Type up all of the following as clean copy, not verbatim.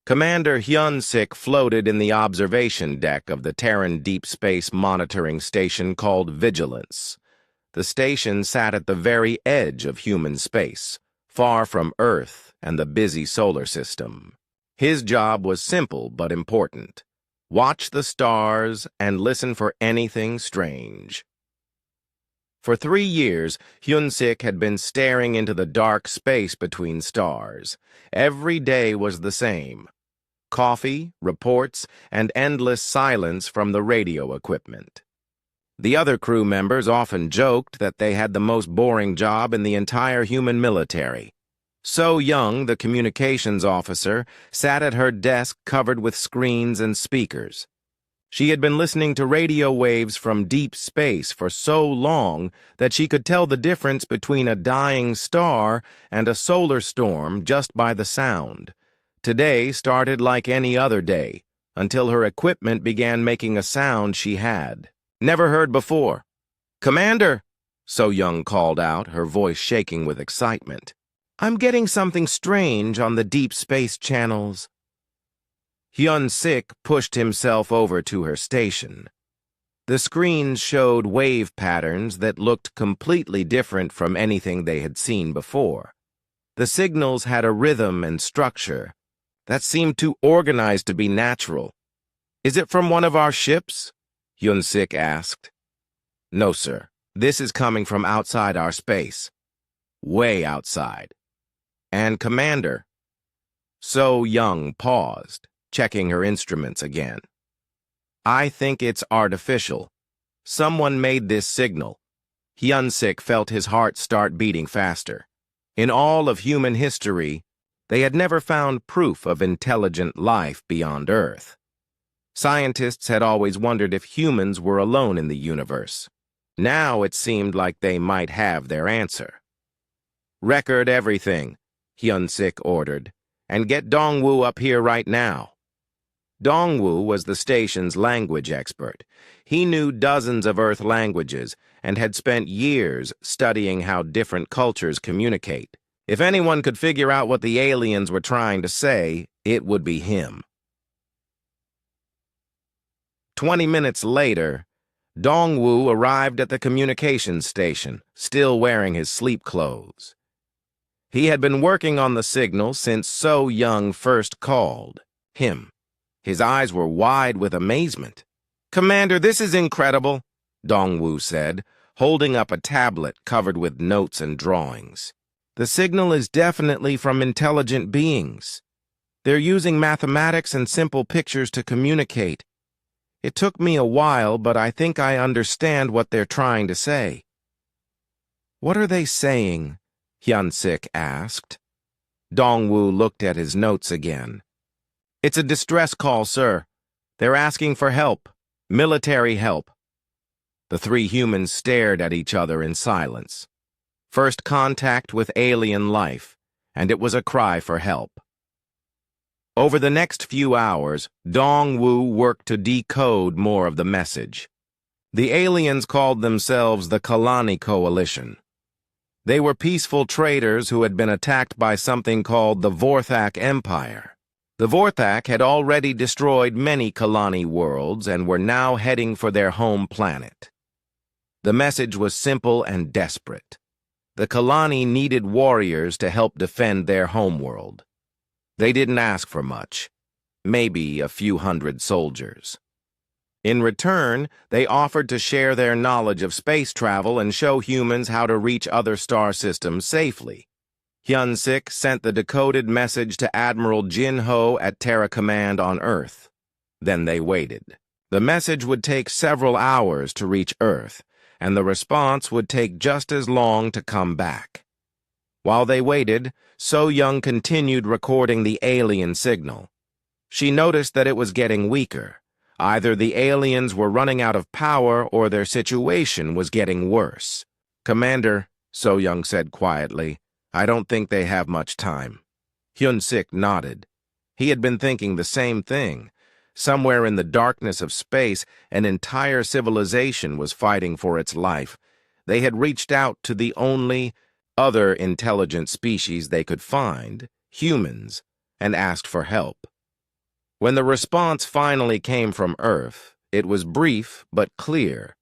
Commander Hyun-sik floated in the observation deck of the Terran Deep Space Monitoring Station called Vigilance. The station sat at the very edge of human space, far from Earth and the busy solar system. His job was simple but important. Watch the stars and listen for anything strange. For 3 years, Hyun-sik had been staring into the dark space between stars. Every day was the same. Coffee, reports, and endless silence from the radio equipment. The other crew members often joked that they had the most boring job in the entire human military. So Young, the communications officer, sat at her desk covered with screens and speakers. She had been listening to radio waves from deep space for so long that she could tell the difference between a dying star and a solar storm just by the sound. Today started like any other day, until her equipment began making a sound she had never heard before. "Commander," So Young called out, her voice shaking with excitement. "I'm getting something strange on the deep space channels." Hyun-sik pushed himself over to her station. The screens showed wave patterns that looked completely different from anything they had seen before. The signals had a rhythm and structure that seemed too organized to be natural. "Is it from one of our ships?" Hyun-sik asked. "No, sir. This is coming from outside our space. Way outside." "And Commander?" So Young paused, checking her instruments again. "I think it's artificial. Someone made this signal." Hyun-sik felt his heart start beating faster. In all of human history, they had never found proof of intelligent life beyond Earth. Scientists had always wondered if humans were alone in the universe. Now it seemed like they might have their answer. "Record everything," Hyun-sik ordered, "and get Dong-woo up here right now." Dong-woo was the station's language expert. He knew dozens of Earth languages and had spent years studying how different cultures communicate. If anyone could figure out what the aliens were trying to say, it would be him. 20 minutes later, Dong-woo arrived at the communications station, still wearing his sleep clothes. He had been working on the signal since So Young first called him. His eyes were wide with amazement. "Commander, this is incredible," Dong-woo said, holding up a tablet covered with notes and drawings. "The signal is definitely from intelligent beings. They're using mathematics and simple pictures to communicate. It took me a while, but I think I understand what they're trying to say." "What are they saying?" Hyun-sik asked. Dong-woo looked at his notes again. "It's a distress call, sir. They're asking for help. Military help." The three humans stared at each other in silence. First contact with alien life, and it was a cry for help. Over the next few hours, Dong-woo worked to decode more of the message. The aliens called themselves the Kalani Coalition. They were peaceful traders who had been attacked by something called the Vorthak Empire. The Vorthak had already destroyed many Kalani worlds and were now heading for their home planet. The message was simple and desperate. The Kalani needed warriors to help defend their homeworld. They didn't ask for much, maybe a few hundred soldiers. In return, they offered to share their knowledge of space travel and show humans how to reach other star systems safely. Hyun-sik sent the decoded message to Admiral Jin-ho at Terra Command on Earth. Then they waited. The message would take several hours to reach Earth, and the response would take just as long to come back. While they waited, So Young continued recording the alien signal. She noticed that it was getting weaker. Either the aliens were running out of power or their situation was getting worse. "Commander," So Young said quietly, "I don't think they have much time." Hyun-sik nodded. He had been thinking the same thing. Somewhere in the darkness of space, an entire civilization was fighting for its life. They had reached out to the only other intelligent species they could find, humans, and asked for help. When the response finally came from Earth, it was brief but clear.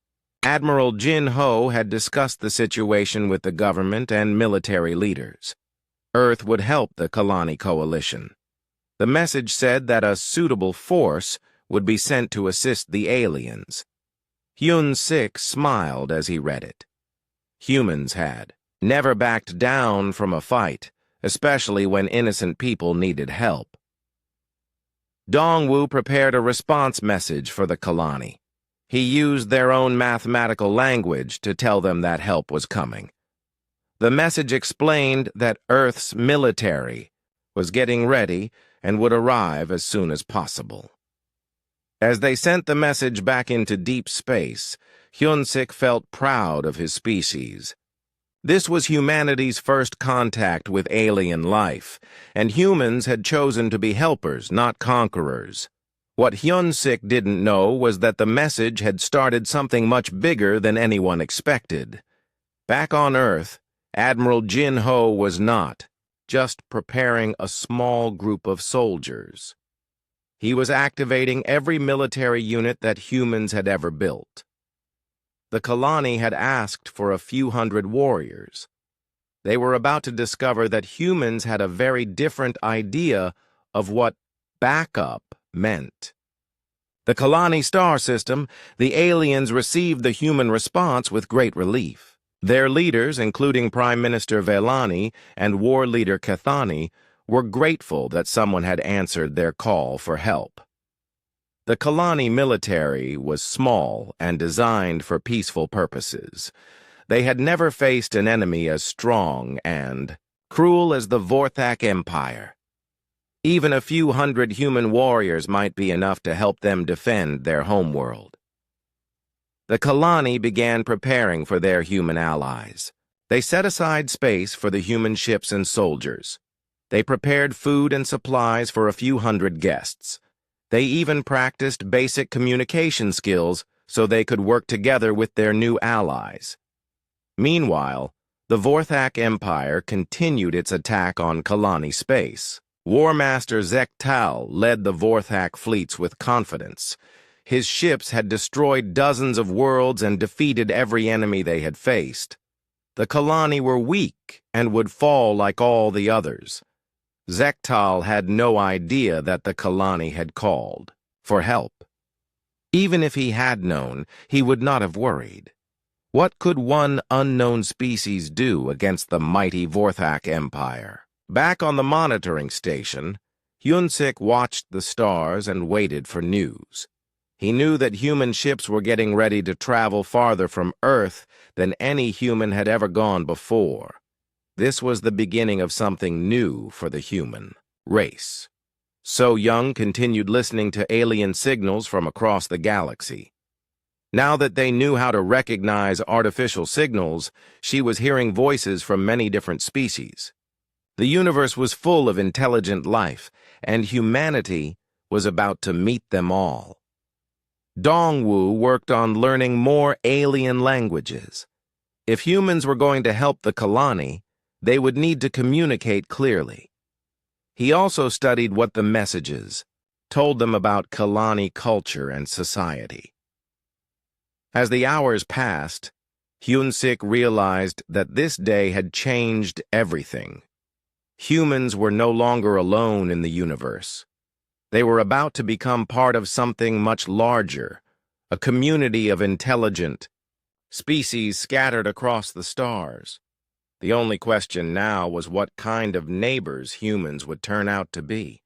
Admiral Jin Ho had discussed the situation with the government and military leaders. Earth would help the Kalani coalition. The message said that a suitable force would be sent to assist the aliens. Hyun-sik smiled as he read it. Humans had never backed down from a fight, especially when innocent people needed help. Dongwu prepared a response message for the Kalani. He used their own mathematical language to tell them that help was coming. The message explained that Earth's military was getting ready and would arrive as soon as possible. As they sent the message back into deep space, Hyun-sik felt proud of his species. This was humanity's first contact with alien life, and humans had chosen to be helpers, not conquerors. What Hyun-sik didn't know was that the message had started something much bigger than anyone expected. Back on Earth, Admiral Jin Ho was not just preparing a small group of soldiers. He was activating every military unit that humans had ever built. The Kalani had asked for a few hundred warriors. They were about to discover that humans had a very different idea of what backup meant. The Kalani star system, the aliens received the human response with great relief. Their leaders, including Prime Minister Velani and War Leader Kathani, were grateful that someone had answered their call for help. The Kalani military was small and designed for peaceful purposes. They had never faced an enemy as strong and cruel as the Vorthak Empire. Even a few hundred human warriors might be enough to help them defend their homeworld. The Kalani began preparing for their human allies. They set aside space for the human ships and soldiers. They prepared food and supplies for a few hundred guests. They even practiced basic communication skills so they could work together with their new allies. Meanwhile, the Vorthak Empire continued its attack on Kalani space. War Master Zektal led the Vorthak fleets with confidence. His ships had destroyed dozens of worlds and defeated every enemy they had faced. The Kalani were weak and would fall like all the others. Zektal had no idea that the Kalani had called for help. Even if he had known, he would not have worried. What could one unknown species do against the mighty Vorthak Empire? Back on the monitoring station, Hyun-sik watched the stars and waited for news. He knew that human ships were getting ready to travel farther from Earth than any human had ever gone before. This was the beginning of something new for the human race. So Young continued listening to alien signals from across the galaxy. Now that they knew how to recognize artificial signals, she was hearing voices from many different species. The universe was full of intelligent life, and humanity was about to meet them all. Dongwu worked on learning more alien languages. If humans were going to help the Kalani, they would need to communicate clearly. He also studied what the messages told them about Kalani culture and society. As the hours passed, Hyun-sik realized that this day had changed everything. Humans were no longer alone in the universe. They were about to become part of something much larger, a community of intelligent species scattered across the stars. The only question now was what kind of neighbors humans would turn out to be.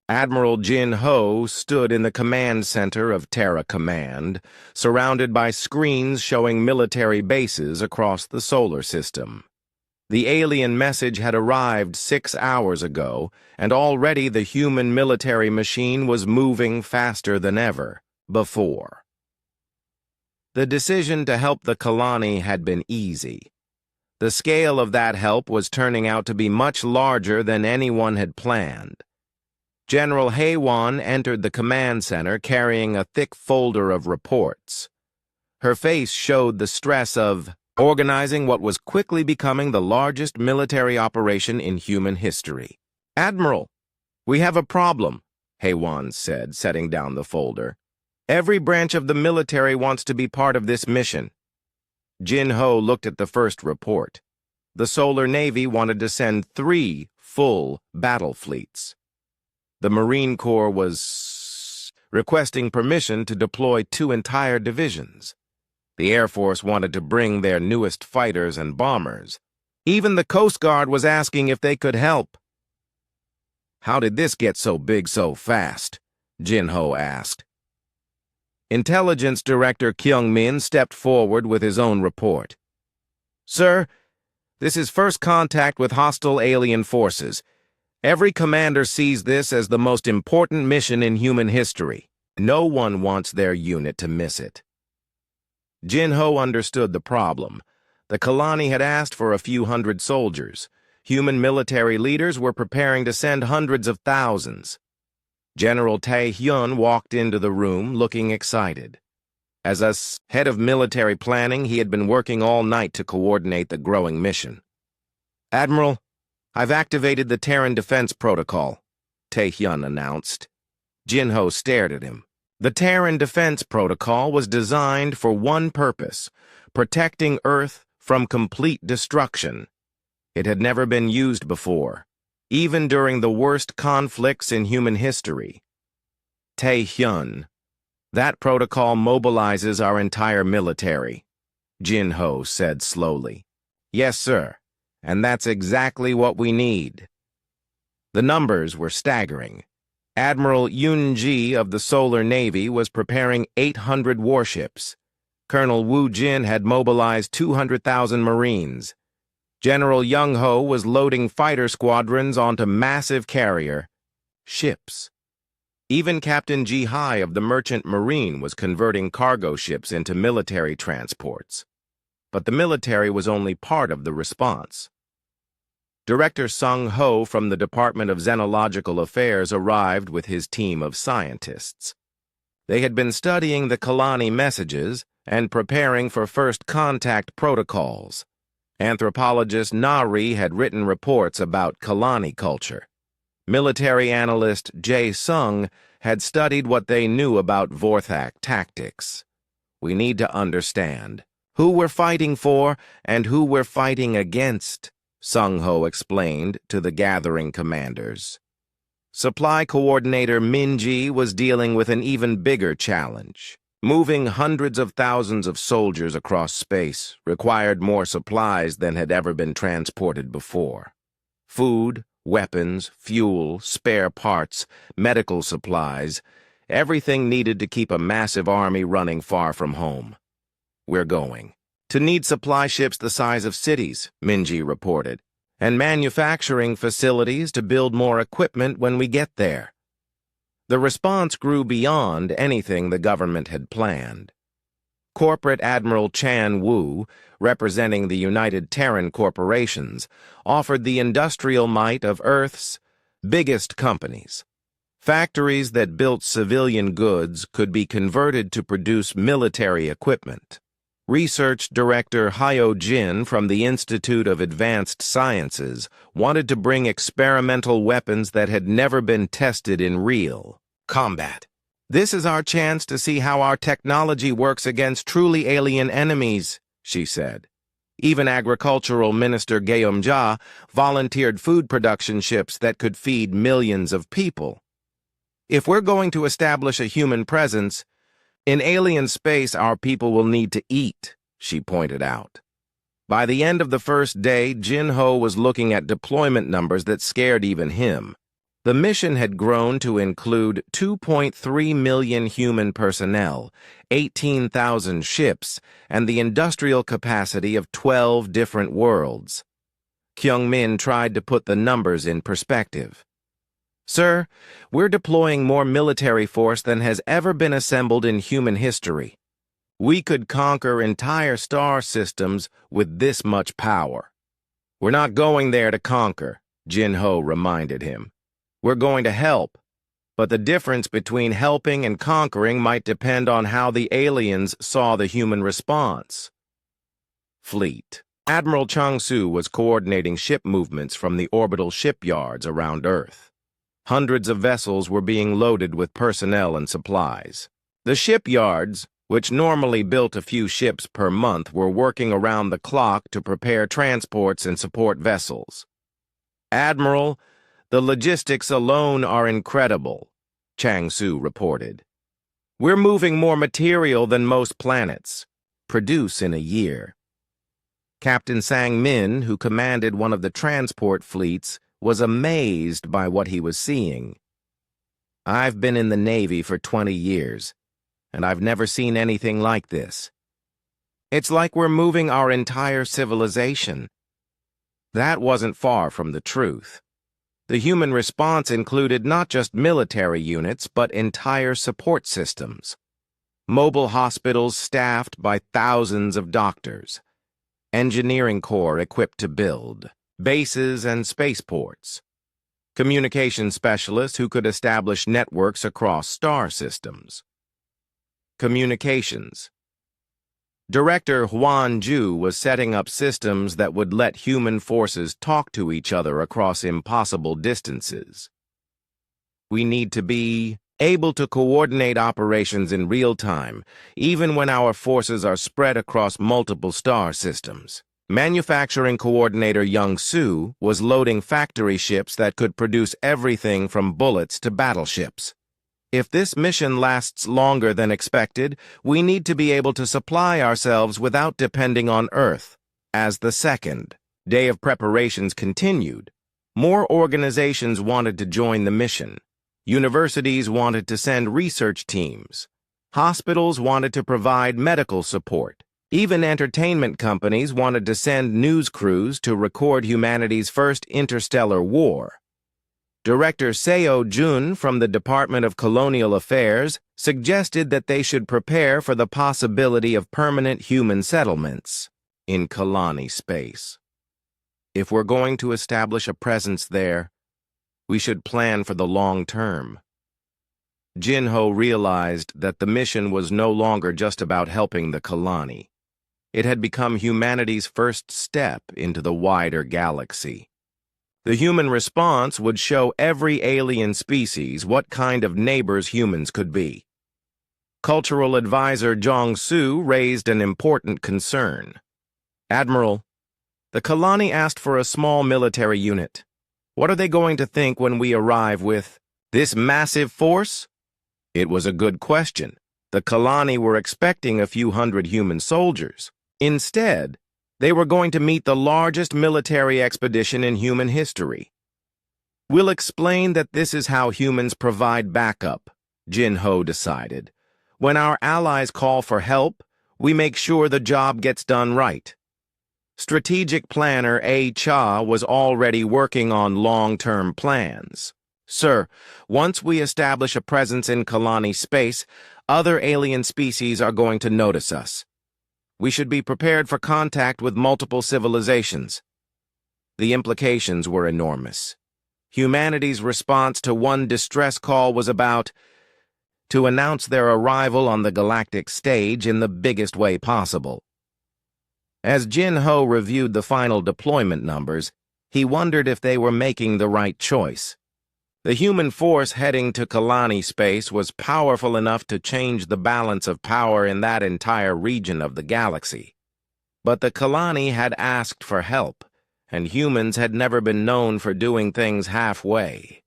Admiral Jin Ho stood in the command center of Terra Command, surrounded by screens showing military bases across the solar system. The alien message had arrived 6 hours ago, and already the human military machine was moving faster than ever before. The decision to help the Kalani had been easy. The scale of that help was turning out to be much larger than anyone had planned. General Haewon entered the command center carrying a thick folder of reports. Her face showed the stress of organizing what was quickly becoming the largest military operation in human history. "Admiral, we have a problem," Heywan said, setting down the folder. Every branch of the military wants to be part of this mission. Jin Ho looked at the first report. The Solar Navy wanted to send 3 full battle fleets. The Marine Corps was requesting permission to deploy 2 entire divisions. The Air Force wanted to bring their newest fighters and bombers. Even the Coast Guard was asking if they could help. How did this get so big so fast? Jin Ho asked. Intelligence Director Kyung Min stepped forward with his own report. Sir, this is first contact with hostile alien forces. Every commander sees this as the most important mission in human history. No one wants their unit to miss it. Jin Ho understood the problem. The Kalani had asked for a few hundred soldiers. Human military leaders were preparing to send hundreds of thousands. General Tae-hyun walked into the room looking excited. As head of military planning, he had been working all night to coordinate the growing mission. Admiral, I've activated the Terran Defense Protocol, Tae-hyun announced. Jin Ho stared at him. The Terran Defense Protocol was designed for one purpose: protecting Earth from complete destruction. It had never been used before, even during the worst conflicts in human history. Tae-hyun, that protocol mobilizes our entire military, Jin Ho said slowly. Yes, sir, and that's exactly what we need. The numbers were staggering. Admiral Yoon-ji of the Solar Navy was preparing 800 warships. Colonel Woo Jin had mobilized 200,000 Marines. General Young-ho was loading fighter squadrons onto massive carrier ships. Even Captain Ji-hai of the Merchant Marine was converting cargo ships into military transports. But the military was only part of the response. Director Sung-ho from the Department of Xenological Affairs arrived with his team of scientists. They had been studying the Kalani messages and preparing for first contact protocols. Anthropologist Nari had written reports about Kalani culture. Military analyst Jae Sung had studied what they knew about Vorthak tactics. We need to understand who we're fighting for and who we're fighting against, Sung-ho explained to the gathering commanders. Supply coordinator Min-ji was dealing with an even bigger challenge. Moving hundreds of thousands of soldiers across space required more supplies than had ever been transported before. Food, weapons, fuel, spare parts, medical supplies, everything needed to keep a massive army running far from home. We're going to need supply ships the size of cities, Min-ji reported, and manufacturing facilities to build more equipment when we get there. The response grew beyond anything the government had planned. Corporate Admiral Chan Woo, representing the United Terran Corporations, offered the industrial might of Earth's biggest companies. Factories that built civilian goods could be converted to produce military equipment. Research Director Hyo Jin from the Institute of Advanced Sciences wanted to bring experimental weapons that had never been tested in real combat. This is our chance to see how our technology works against truly alien enemies, she said. Even Agricultural Minister Geum-ja volunteered food production ships that could feed millions of people. If we're going to establish a human presence, in alien space, our people will need to eat, she pointed out. By the end of the first day, Jin Ho was looking at deployment numbers that scared even him. The mission had grown to include 2.3 million human personnel, 18,000 ships, and the industrial capacity of 12 different worlds. Kyung Min tried to put the numbers in perspective. Sir, we're deploying more military force than has ever been assembled in human history. We could conquer entire star systems with this much power. We're not going there to conquer, Jin Ho reminded him. We're going to help, but the difference between helping and conquering might depend on how the aliens saw the human response. Fleet. Admiral Chang-su was coordinating ship movements from the orbital shipyards around Earth. Hundreds of vessels were being loaded with personnel and supplies. The shipyards, which normally built a few ships per month, were working around the clock to prepare transports and support vessels. "Admiral, the logistics alone are incredible," Chang Su reported. "We're moving more material than most planets produce in a year." Captain Sang Min, who commanded one of the transport fleets, was amazed by what he was seeing. "I've been in the Navy for 20 years, and I've never seen anything like this. It's like we're moving our entire civilization." That wasn't far from the truth. The human response included not just military units, but entire support systems. Mobile hospitals staffed by thousands of doctors. Engineering corps equipped to build. Bases and spaceports. Communication specialists who could establish networks across star systems. Communications. Director Huan Ju was setting up systems that would let human forces talk to each other across impossible distances. We need to be able to coordinate operations in real time, even when our forces are spread across multiple star systems. Manufacturing coordinator Young Su was loading factory ships that could produce everything from bullets to battleships. If this mission lasts longer than expected, we need to be able to supply ourselves without depending on Earth. As the second day of preparations continued, more organizations wanted to join the mission. Universities wanted to send research teams. Hospitals wanted to provide medical support. Even entertainment companies wanted to send news crews to record humanity's first interstellar war. Director Seo Jun from the Department of Colonial Affairs suggested that they should prepare for the possibility of permanent human settlements in Kalani space. If we're going to establish a presence there, we should plan for the long term. Jinho realized that the mission was no longer just about helping the Kalani. It had become humanity's first step into the wider galaxy. The human response would show every alien species what kind of neighbors humans could be. Cultural advisor Zhang Su raised an important concern. "Admiral, the Kalani asked for a small military unit. What are they going to think when we arrive with this massive force?" It was a good question. The Kalani were expecting a few hundred human soldiers. Instead, they were going to meet the largest military expedition in human history. "We'll explain that this is how humans provide backup," Jinho decided. "When our allies call for help, we make sure the job gets done right." Strategic planner A. Cha was already working on long-term plans. "Sir, once we establish a presence in Kalani space, other alien species are going to notice us. We should be prepared for contact with multiple civilizations." The implications were enormous. Humanity's response to one distress call was about to announce their arrival on the galactic stage in the biggest way possible. As Jinho reviewed the final deployment numbers, he wondered if they were making the right choice. The human force heading to Kalani space was powerful enough to change the balance of power in that entire region of the galaxy. But the Kalani had asked for help, and humans had never been known for doing things halfway.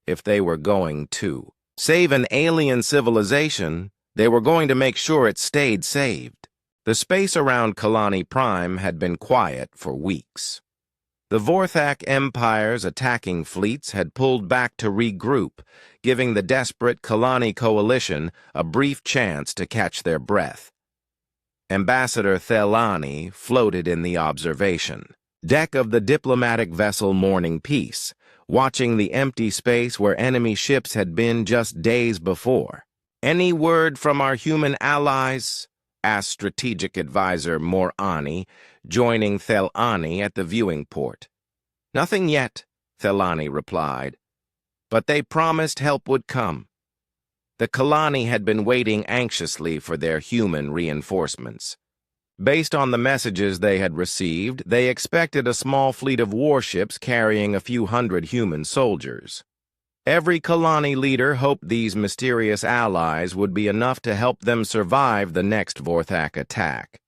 If they were going to save an alien civilization, they were going to make sure it stayed saved. The space around Kalani Prime had been quiet for weeks. The Vorthak Empire's attacking fleets had pulled back to regroup, giving the desperate Kalani coalition a brief chance to catch their breath. Ambassador Thelani floated in the observation deck of the diplomatic vessel Morning Peace, watching the empty space where enemy ships had been just days before. "Any word from our human allies?" asked strategic advisor Morani, joining Thelani at the viewing port. "Nothing yet," Thelani replied, "but they promised help would come." The Kalani had been waiting anxiously for their human reinforcements. Based on the messages they had received, they expected a small fleet of warships carrying a few hundred human soldiers. Every Kalani leader hoped these mysterious allies would be enough to help them survive the next Vorthak attack.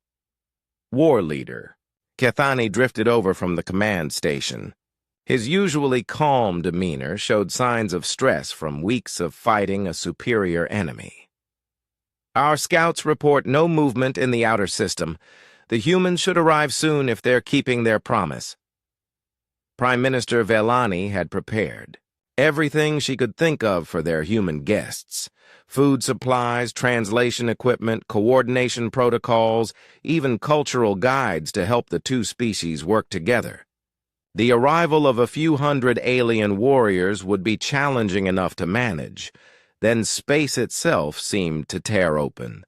War leader. Kethani drifted over from the command station. His usually calm demeanor showed signs of stress from weeks of fighting a superior enemy. Our scouts report no movement in the outer system. The humans should arrive soon if they're keeping their promise. Prime Minister Velani had prepared everything she could think of for their human guests. Food supplies, translation equipment, coordination protocols, even cultural guides to help the two species work together. The arrival of a few hundred alien warriors would be challenging enough to manage. Then space itself seemed to tear open.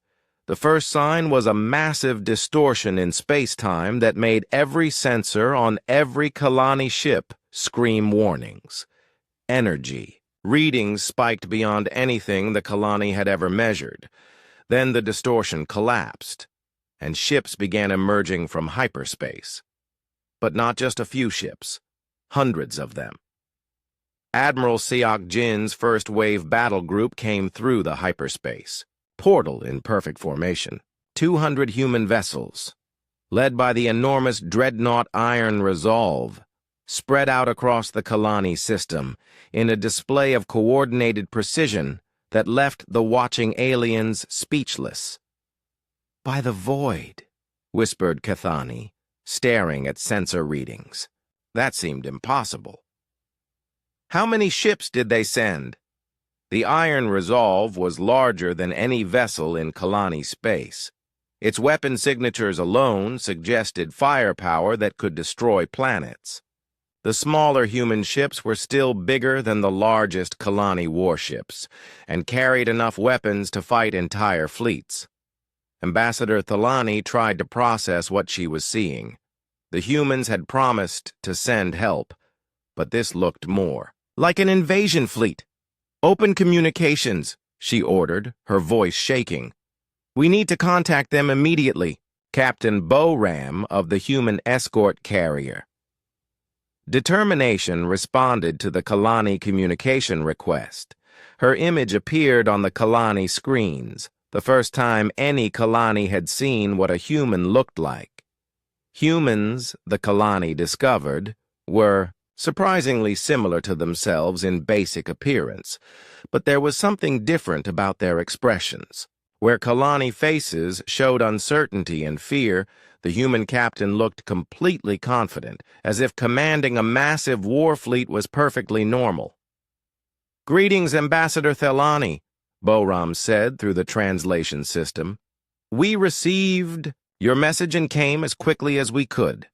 The first sign was a massive distortion in space-time that made every sensor on every Kalani ship scream warnings. Energy. Readings spiked beyond anything the Kalani had ever measured. Then the distortion collapsed, and ships began emerging from hyperspace. But not just a few ships, hundreds of them. Admiral Siak Jin's first wave battle group came through the hyperspace portal in perfect formation. 200 human vessels, led by the enormous dreadnought Iron Resolve, spread out across the Kalani system in a display of coordinated precision that left the watching aliens speechless. "By the void," whispered Kethani, staring at sensor readings. That seemed impossible. How many ships did they send? The Iron Resolve was larger than any vessel in Kalani space. Its weapon signatures alone suggested firepower that could destroy planets. The smaller human ships were still bigger than the largest Kalani warships, and carried enough weapons to fight entire fleets. Ambassador Thalani tried to process what she was seeing. The humans had promised to send help, but this looked more like an invasion fleet. "Open communications," she ordered, her voice shaking. "We need to contact them immediately." Captain Boram of the human escort carrier. Determination responded to the Kalani communication request. Her image appeared on the Kalani screens, the first time any Kalani had seen what a human looked like. Humans, the Kalani discovered, were surprisingly similar to themselves in basic appearance, but there was something different about their expressions. Where Kalani faces showed uncertainty and fear, the human captain looked completely confident, as if commanding a massive war fleet was perfectly normal. "Greetings, Ambassador Thelani," Boram said through the translation system. "We received your message and came as quickly as we could.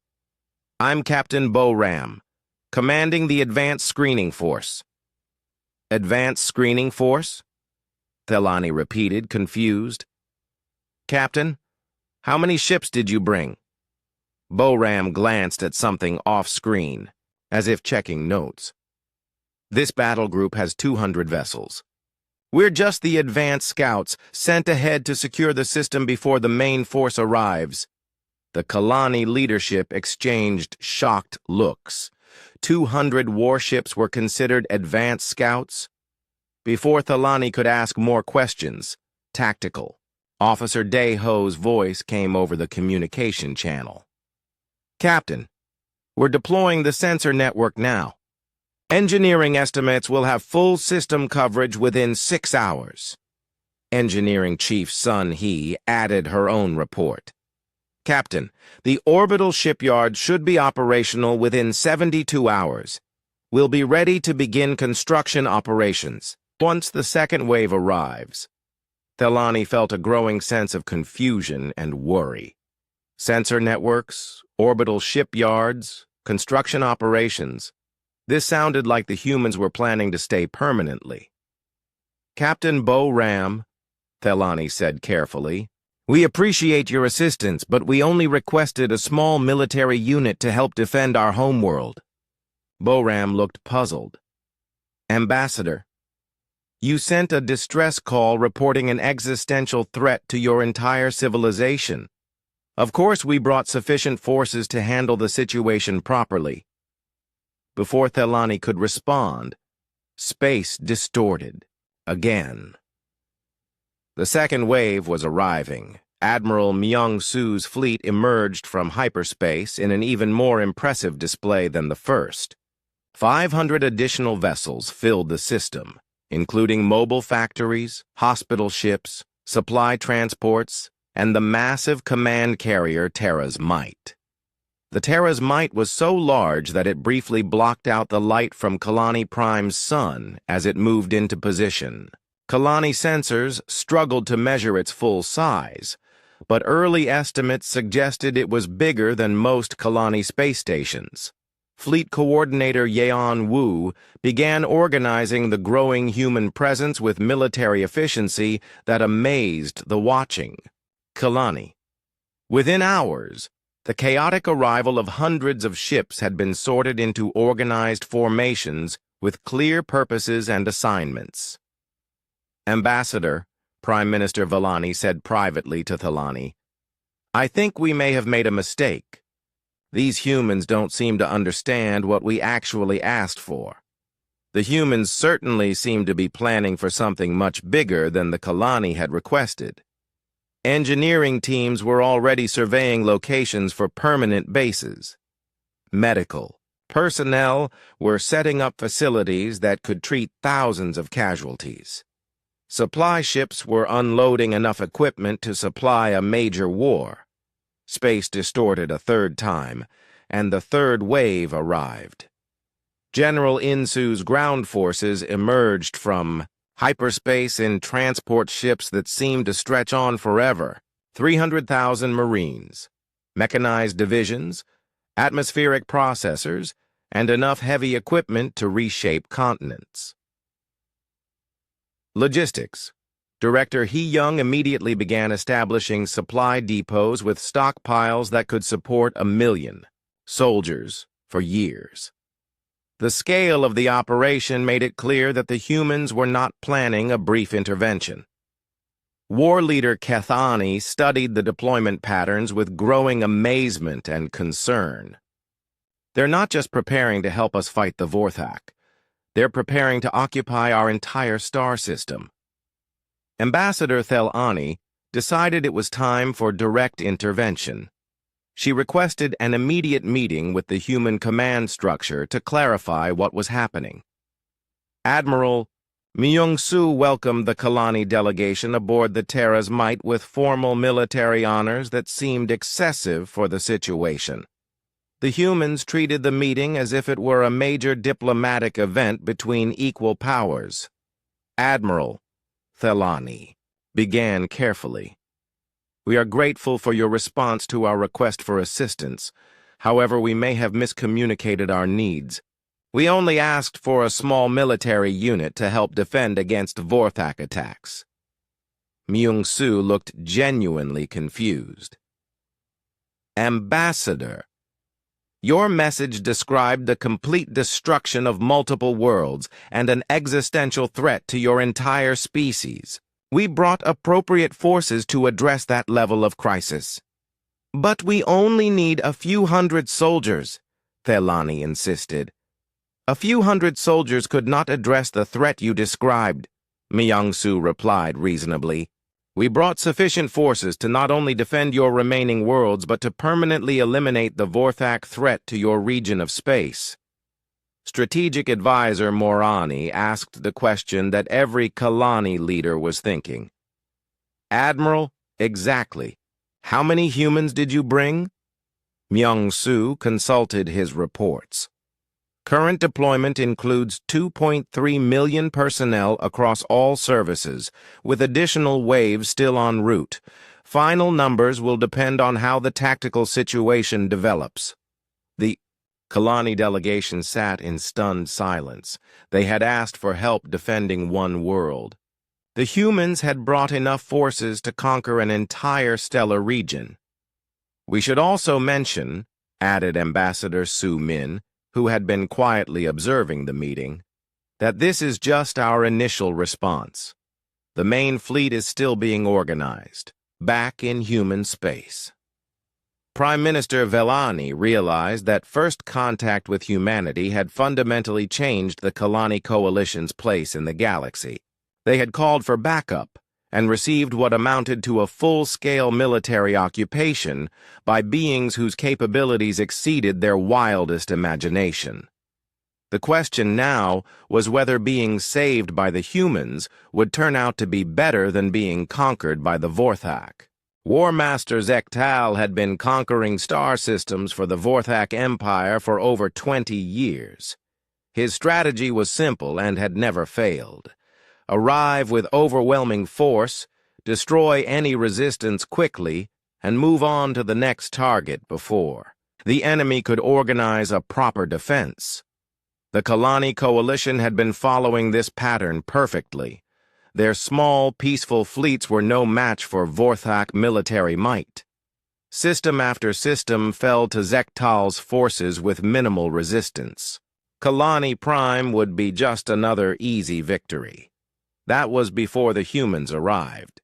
I'm Captain Boram, commanding the Advanced Screening Force." "Advanced Screening Force?" Thelani repeated, confused. "Captain, how many ships did you bring?" Boram glanced at something off-screen, as if checking notes. "This battle group has 200 vessels. We're just the advanced scouts sent ahead to secure the system before the main force arrives." The Kalani leadership exchanged shocked looks. 200 warships were considered advanced scouts? Before Thalani could ask more questions, tactical, Officer Deho's voice came over the communication channel. "Captain, we're deploying the sensor network now. Engineering estimates will have full system coverage within 6 hours." Engineering Chief Sun He added her own report. "Captain, the orbital shipyard should be operational within 72 hours. We'll be ready to begin construction operations once the second wave arrives." Thelani felt a growing sense of confusion and worry. Sensor networks, orbital shipyards, construction operations. This sounded like the humans were planning to stay permanently. "Captain Boram," Thelani said carefully, "we appreciate your assistance, but we only requested a small military unit to help defend our homeworld." Boram looked puzzled. "Ambassador, you sent a distress call reporting an existential threat to your entire civilization. Of course we brought sufficient forces to handle the situation properly." Before Thelani could respond, Space distorted. Again. The second wave was arriving. Admiral Myung-Soo's fleet emerged from hyperspace in an even more impressive display than the first. 500 additional vessels filled the system, including mobile factories, hospital ships, supply transports, and the massive command carrier Terra's Might. The Terra's Might was so large that it briefly blocked out the light from Kalani Prime's sun as it moved into position. Kalani sensors struggled to measure its full size, but early estimates suggested it was bigger than most Kalani space stations. Fleet Coordinator Yeon Woo began organizing the growing human presence with military efficiency that amazed the watching. Kalani. Within hours, the chaotic arrival of hundreds of ships had been sorted into organized formations with clear purposes and assignments. Ambassador, Prime Minister Vellani said privately to Thalani, "I think we may have made a mistake. These humans don't seem to understand what we actually asked for. The humans certainly seem to be planning for something much bigger than the Kalani had requested. Engineering teams were already surveying locations for permanent bases. Medical personnel were setting up facilities that could treat thousands of casualties. Supply ships were unloading enough equipment to supply a major war. Space distorted a third time, and the third wave arrived. General Insoo's ground forces emerged from hyperspace in transport ships that seemed to stretch on forever. 300,000 Marines, mechanized divisions, atmospheric processors, and enough heavy equipment to reshape continents. Logistics. Director Hee Young immediately began establishing supply depots with stockpiles that could support 1 million soldiers for years. The scale of the operation made it clear that the humans were not planning a brief intervention. War leader Kethani studied the deployment patterns with growing amazement and concern. They're not just preparing to help us fight the Vorthak. They're preparing to occupy our entire star system. Ambassador Thelani decided it was time for direct intervention. She requested an immediate meeting with the human command structure to clarify what was happening. Admiral Myung-Soo welcomed the Kalani delegation aboard the Terra's Might with formal military honors that seemed excessive for the situation. The humans treated the meeting as if it were a major diplomatic event between equal powers. Admiral Thelani began carefully. "We are grateful for your response to our request for assistance. However, we may have miscommunicated our needs. We only asked for a small military unit to help defend against Vorthak attacks." Myung-Soo looked genuinely confused. "Ambassador, your message described the complete destruction of multiple worlds and an existential threat to your entire species. We brought appropriate forces to address that level of crisis." "But we only need a few hundred soldiers," Thelani insisted. "A few hundred soldiers could not address the threat you described," Myung-Soo replied reasonably. "We brought sufficient forces to not only defend your remaining worlds but to permanently eliminate the Vorthak threat to your region of space." Strategic Advisor Morani asked the question that every Kalani leader was thinking. "Admiral, exactly. How many humans did you bring?" Myung-Soo consulted his reports. "Current deployment includes 2.3 million personnel across all services, with additional waves still en route. Final numbers will depend on how the tactical situation develops." The Kalani delegation sat in stunned silence. They had asked for help defending one world. The humans had brought enough forces to conquer an entire stellar region. "We should also mention," added Ambassador Su Min, who had been quietly observing the meeting, "that this is just our initial response. The main fleet is still being organized, back in human space." Prime Minister Vellani realized that first contact with humanity had fundamentally changed the Kalani Coalition's place in the galaxy. They had called for backup and received what amounted to a full-scale military occupation by beings whose capabilities exceeded their wildest imagination. The question now was whether being saved by the humans would turn out to be better than being conquered by the Vorthak. War Master Zektal had been conquering star systems for the Vorthak Empire for over 20 years. His strategy was simple and had never failed. Arrive with overwhelming force, destroy any resistance quickly, and move on to the next target before the enemy could organize a proper defense. The Kalani Coalition had been following this pattern perfectly. Their small, peaceful fleets were no match for Vorthak military might. System after system fell to Zektal's forces with minimal resistance. Kalani Prime would be just another easy victory. That was before the humans arrived.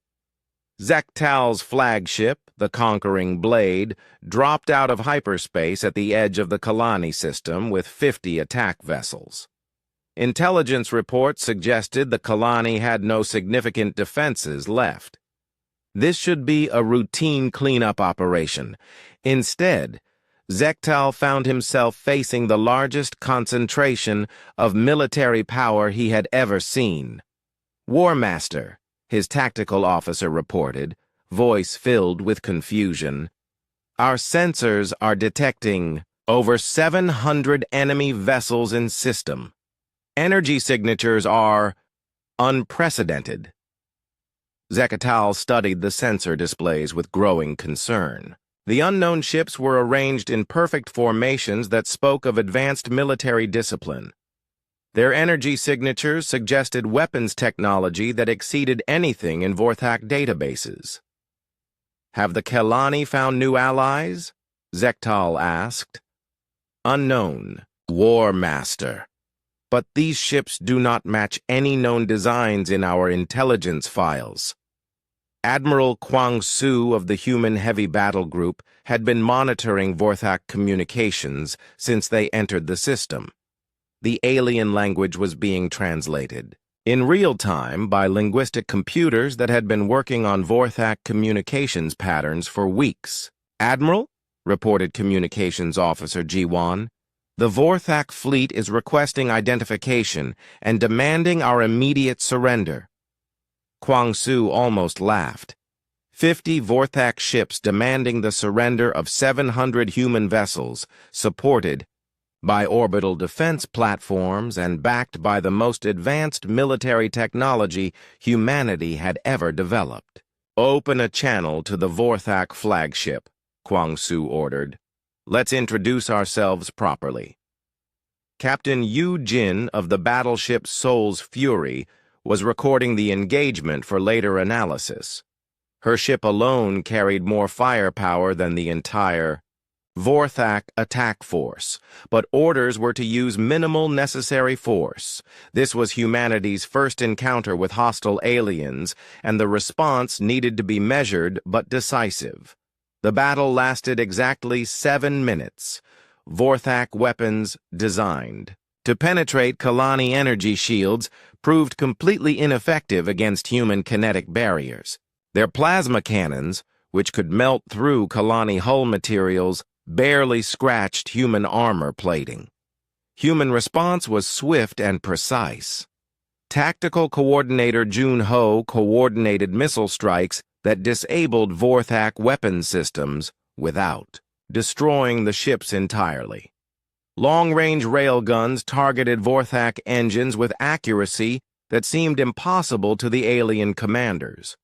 Zektal's flagship, the Conquering Blade, dropped out of hyperspace at the edge of the Kalani system with 50 attack vessels. Intelligence reports suggested the Kalani had no significant defenses left. This should be a routine cleanup operation. Instead, Zektal found himself facing the largest concentration of military power he had ever seen. War Master, his tactical officer reported, voice filled with confusion. Our sensors are detecting over 700 enemy vessels in system. Energy signatures are unprecedented. Zektal studied the sensor displays with growing concern. The unknown ships were arranged in perfect formations that spoke of advanced military discipline. Their energy signatures suggested weapons technology that exceeded anything in Vorthak databases. Have the Kalani found new allies? Zektal asked. Unknown, War Master. But these ships do not match any known designs in our intelligence files. Admiral Kwang Su of the Human Heavy Battle Group had been monitoring Vorthak communications since they entered the system. The alien language was being translated in real time by linguistic computers that had been working on Vorthak communications patterns for weeks. Admiral, reported Communications Officer Jiwan, the Vorthak fleet is requesting identification and demanding our immediate surrender. Kwang Su almost laughed. 50 Vorthak ships demanding the surrender of 700 human vessels, supported by orbital defense platforms and backed by the most advanced military technology humanity had ever developed. Open a channel to the Vorthak flagship, Kwang Su ordered. Let's introduce ourselves properly. Captain Yu Jin of the battleship Soul's Fury was recording the engagement for later analysis. Her ship alone carried more firepower than the entire Vorthak attack force, but orders were to use minimal necessary force. This was humanity's first encounter with hostile aliens, and the response needed to be measured but decisive. The battle lasted exactly 7 minutes. Vorthak weapons designed to penetrate Kalani energy shields proved completely ineffective against human kinetic barriers. Their plasma cannons, which could melt through Kalani hull materials, barely scratched human armor plating. Human response was swift and precise. Tactical Coordinator Jun Ho coordinated missile strikes that disabled Vorthak weapon systems without destroying the ships entirely. Long-range railguns targeted Vorthak engines with accuracy that seemed impossible to the alien commanders.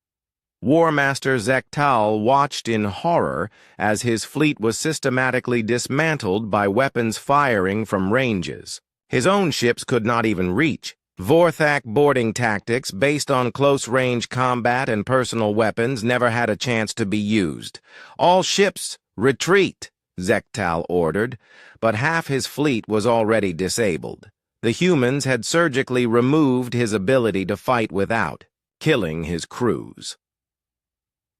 War Master Zektal watched in horror as his fleet was systematically dismantled by weapons firing from ranges. His own ships could not even reach. Vorthak boarding tactics based on close-range combat and personal weapons never had a chance to be used. All ships, retreat, Zektal ordered, but half his fleet was already disabled. The humans had surgically removed his ability to fight without, killing his crews.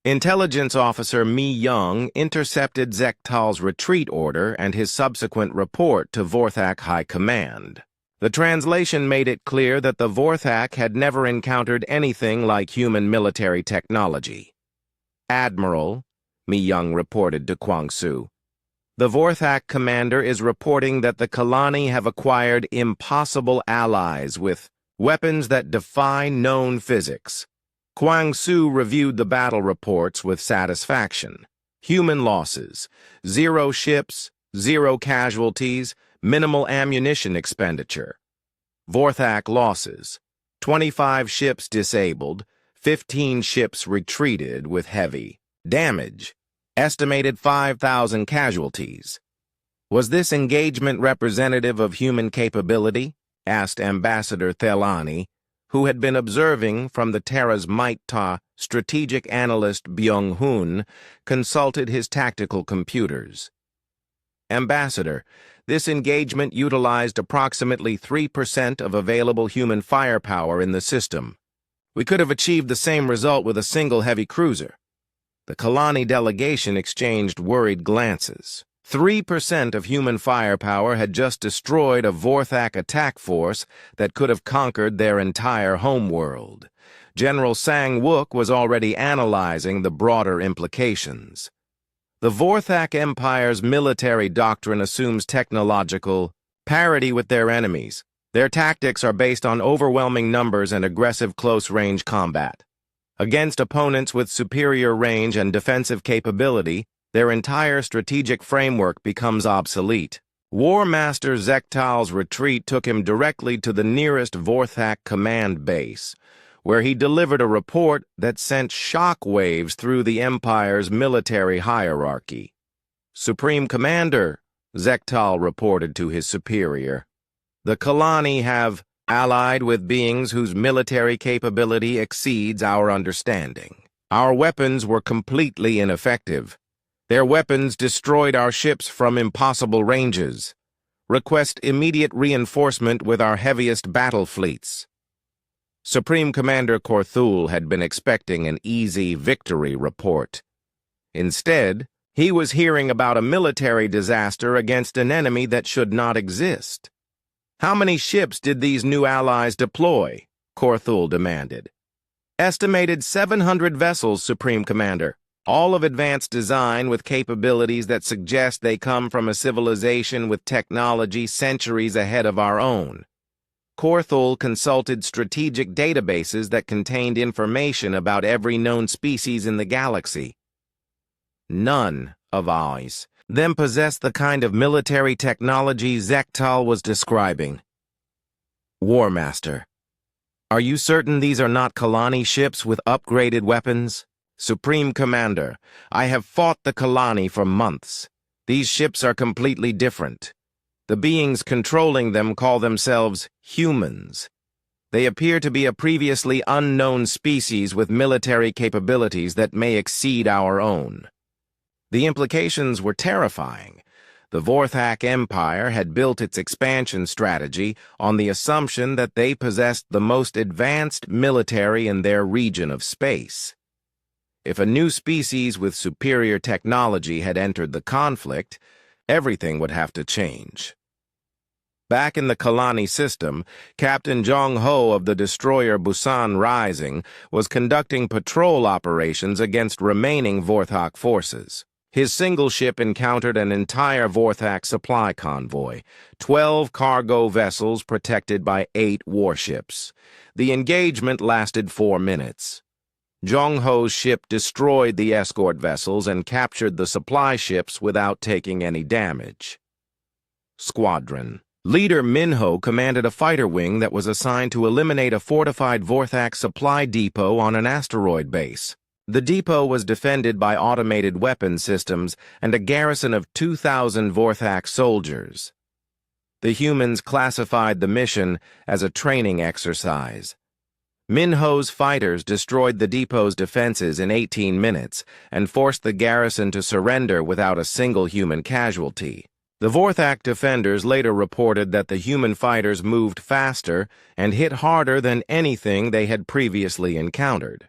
Intelligence Officer Mi Young intercepted Zektal's retreat order and his subsequent report to Vorthak High Command. The translation made it clear that the Vorthak had never encountered anything like human military technology. "Admiral," Mi Young reported to Kwang Su, "the Vorthak commander is reporting that the Kalani have acquired impossible allies with weapons that defy known physics." Kwang Su reviewed the battle reports with satisfaction. Human losses: 0 ships, 0 casualties, minimal ammunition expenditure. Vorthak losses: 25 ships disabled, 15 ships retreated with heavy damage, estimated 5,000 casualties. "Was this engagement representative of human capability?" asked Ambassador Thelani, who had been observing from the Terra's Maita. Strategic analyst Byung-hun consulted his tactical computers. "Ambassador, this engagement utilized approximately 3% of available human firepower in the system. We could have achieved the same result with a single heavy cruiser." The Kalani delegation exchanged worried glances. 3% of human firepower had just destroyed a Vorthak attack force that could have conquered their entire homeworld. General Sang-wook was already analyzing the broader implications. The Vorthak Empire's military doctrine assumes technological parity with their enemies. Their tactics are based on overwhelming numbers and aggressive close-range combat. Against opponents with superior range and defensive capability, their entire strategic framework becomes obsolete. War Master Zektal's retreat took him directly to the nearest Vorthak command base, where he delivered a report that sent shock waves through the Empire's military hierarchy. "Supreme Commander," Zektal reported to his superior, "the Kalani have allied with beings whose military capability exceeds our understanding. Our weapons were completely ineffective. Their weapons destroyed our ships from impossible ranges. Request immediate reinforcement with our heaviest battle fleets." Supreme Commander Korthul had been expecting an easy victory report. Instead, he was hearing about a military disaster against an enemy that should not exist. "How many ships did these new allies deploy?" Korthul demanded. "Estimated 700 vessels, Supreme Commander. All of advanced design with capabilities that suggest they come from a civilization with technology centuries ahead of our own." Korthul consulted strategic databases that contained information about every known species in the galaxy. "None of ours then possessed the kind of military technology Zektal was describing." "War Master, are you certain these are not Kalani ships with upgraded weapons?" "Supreme Commander, I have fought the Kalani for months. These ships are completely different. The beings controlling them call themselves humans. They appear to be a previously unknown species with military capabilities that may exceed our own." The implications were terrifying. The Vorthak Empire had built its expansion strategy on the assumption that they possessed the most advanced military in their region of space. If a new species with superior technology had entered the conflict, everything would have to change. Back in the Kalani system, Captain Jong-ho of the destroyer Busan Rising was conducting patrol operations against remaining Vorthak forces. His single ship encountered an entire Vorthak supply convoy, 12 cargo vessels protected by 8 warships. The engagement lasted 4 minutes. Jong-ho's ship destroyed the escort vessels and captured the supply ships without taking any damage. Squadron. Leader Minho commanded a fighter wing that was assigned to eliminate a fortified Vorthak supply depot on an asteroid base. The depot was defended by automated weapon systems and a garrison of 2,000 Vorthak soldiers. The humans classified the mission as a training exercise. Minho's fighters destroyed the depot's defenses in 18 minutes and forced the garrison to surrender without a single human casualty. The Vorthak defenders later reported that the human fighters moved faster and hit harder than anything they had previously encountered.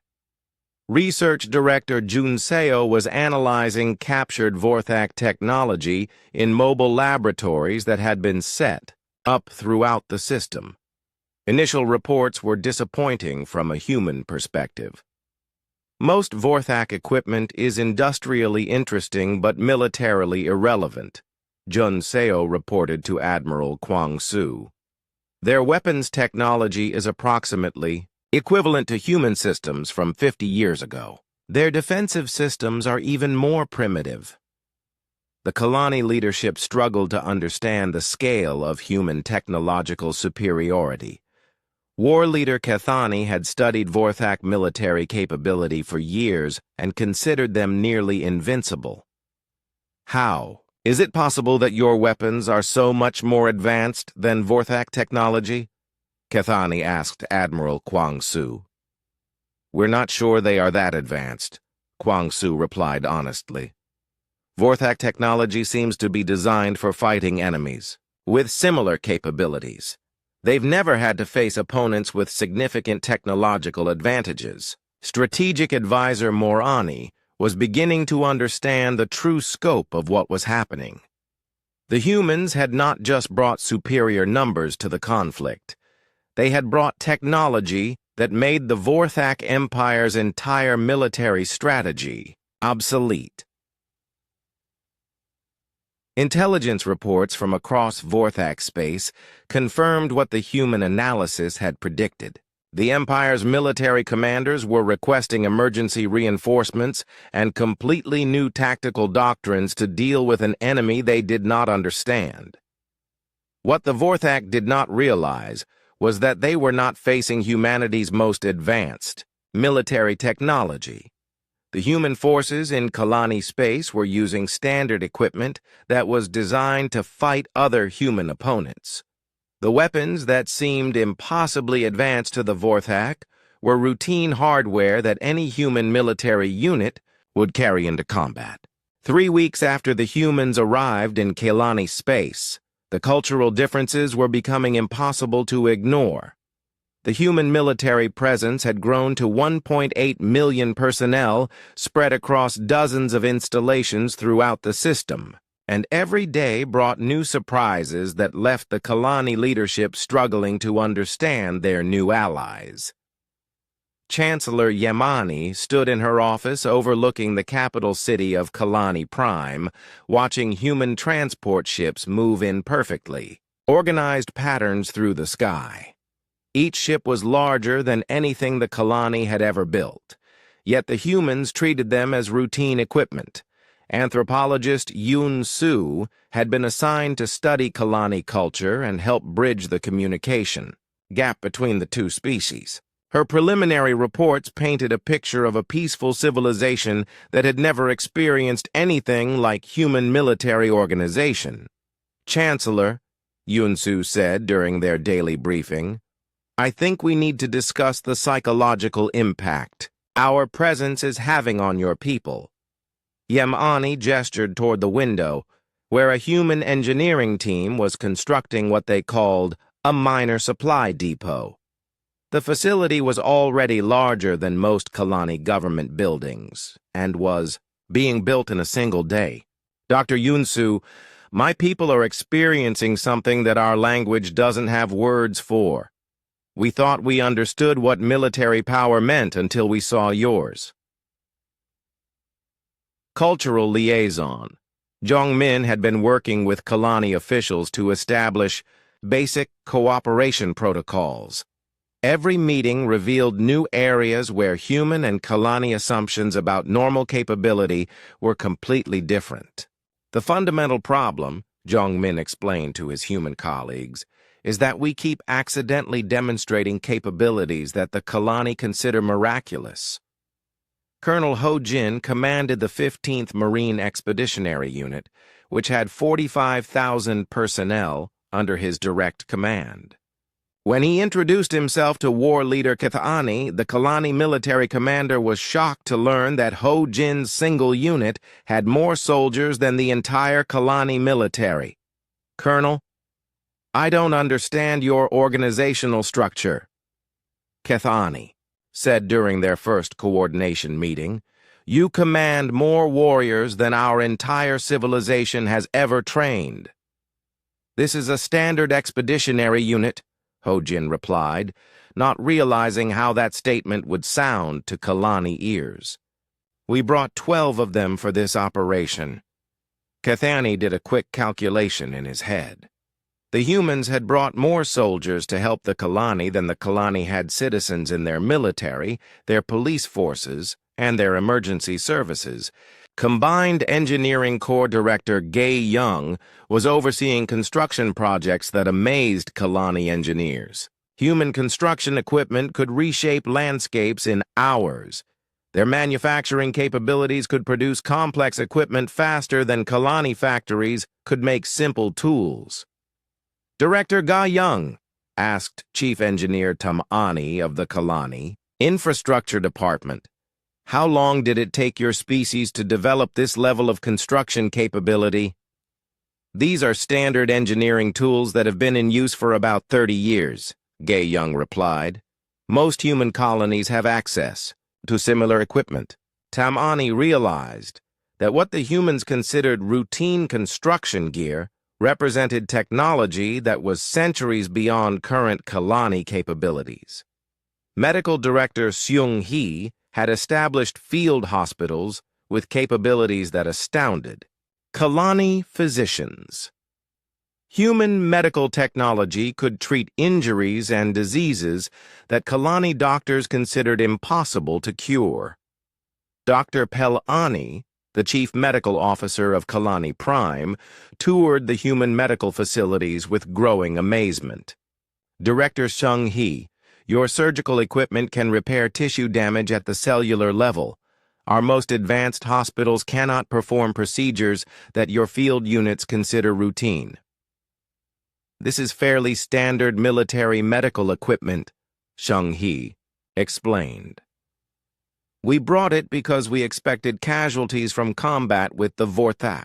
Research Director Junseo was analyzing captured Vorthak technology in mobile laboratories that had been set up throughout the system. Initial reports were disappointing from a human perspective. Most Vorthak equipment is industrially interesting but militarily irrelevant, Junseo reported to Admiral Kwang-soo. Their weapons technology is approximately equivalent to human systems from 50 years ago. Their defensive systems are even more primitive. The Kalani leadership struggled to understand the scale of human technological superiority. War leader Kethani had studied Vorthak military capability for years and considered them nearly invincible. How is it possible that your weapons are so much more advanced than Vorthak technology? Kethani asked Admiral Kwang-soo. We're not sure they are that advanced, Kwang-soo replied honestly. Vorthak technology seems to be designed for fighting enemies with similar capabilities. They've never had to face opponents with significant technological advantages. Strategic advisor Morani was beginning to understand the true scope of what was happening. The humans had not just brought superior numbers to the conflict. They had brought technology that made the Vorthak Empire's entire military strategy obsolete. Intelligence reports from across Vorthak space confirmed what the human analysis had predicted. The Empire's military commanders were requesting emergency reinforcements and completely new tactical doctrines to deal with an enemy they did not understand. What the Vorthak did not realize was that they were not facing humanity's most advanced military technology. The human forces in Kalani space were using standard equipment that was designed to fight other human opponents. The weapons that seemed impossibly advanced to the Vorthak were routine hardware that any human military unit would carry into combat. 3 weeks after the humans arrived in Kalani space, the cultural differences were becoming impossible to ignore. The human military presence had grown to 1.8 million personnel spread across dozens of installations throughout the system, and every day brought new surprises that left the Kalani leadership struggling to understand their new allies. Chancellor Yamani stood in her office overlooking the capital city of Kalani Prime, watching human transport ships move in perfectly, organized patterns through the sky. Each ship was larger than anything the Kalani had ever built, yet the humans treated them as routine equipment. Anthropologist Yoon Soo had been assigned to study Kalani culture and help bridge the communication gap between the two species. Her preliminary reports painted a picture of a peaceful civilization that had never experienced anything like human military organization. Chancellor, Yoon Soo said during their daily briefing, I think we need to discuss the psychological impact our presence is having on your people. Yamani gestured toward the window, where a human engineering team was constructing what they called a minor supply depot. The facility was already larger than most Kalani government buildings and was being built in a single day. Dr. Yoon-soo, my people are experiencing something that our language doesn't have words for. We thought we understood what military power meant until we saw yours. Cultural liaison. Jong-min had been working with Kalani officials to establish basic cooperation protocols. Every meeting revealed new areas where human and Kalani assumptions about normal capability were completely different. The fundamental problem, Jong-min explained to his human colleagues, is that we keep accidentally demonstrating capabilities that the Kalani consider miraculous. Colonel Ho Jin commanded the 15th Marine Expeditionary Unit, which had 45,000 personnel under his direct command. When he introduced himself to war leader Kethani, the Kalani military commander was shocked to learn that Ho Jin's single unit had more soldiers than the entire Kalani military. Colonel, I don't understand your organizational structure. Kethani, said during their first coordination meeting. You command more warriors than our entire civilization has ever trained. This is a standard expeditionary unit, Ho-Jin replied, not realizing how that statement would sound to Kalani ears. We brought 12 of them for this operation. Cathani did a quick calculation in his head. The humans had brought more soldiers to help the Kalani than the Kalani had citizens in their military, their police forces, and their emergency services. Combined Engineering Corps Director Gay Young was overseeing construction projects that amazed Kalani engineers. Human construction equipment could reshape landscapes in hours. Their manufacturing capabilities could produce complex equipment faster than Kalani factories could make simple tools. Director Ga Young asked Chief Engineer Tamani of the Kalani Infrastructure Department, how long did it take your species to develop this level of construction capability? These are standard engineering tools that have been in use for about 30 years, Gay Young replied. Most human colonies have access to similar equipment. Tamani realized that what the humans considered routine construction gear represented technology that was centuries beyond current Kalani capabilities. Medical Director Seung-hee had established field hospitals with capabilities that astounded Kalani physicians. Human medical technology could treat injuries and diseases that Kalani doctors considered impossible to cure. Dr. Pelani, the chief medical officer of Kalani Prime, toured the human medical facilities with growing amazement. Director Seung-hee, your surgical equipment can repair tissue damage at the cellular level. Our most advanced hospitals cannot perform procedures that your field units consider routine. This is fairly standard military medical equipment, Seung-hee explained. We brought it because we expected casualties from combat with the Vorthak.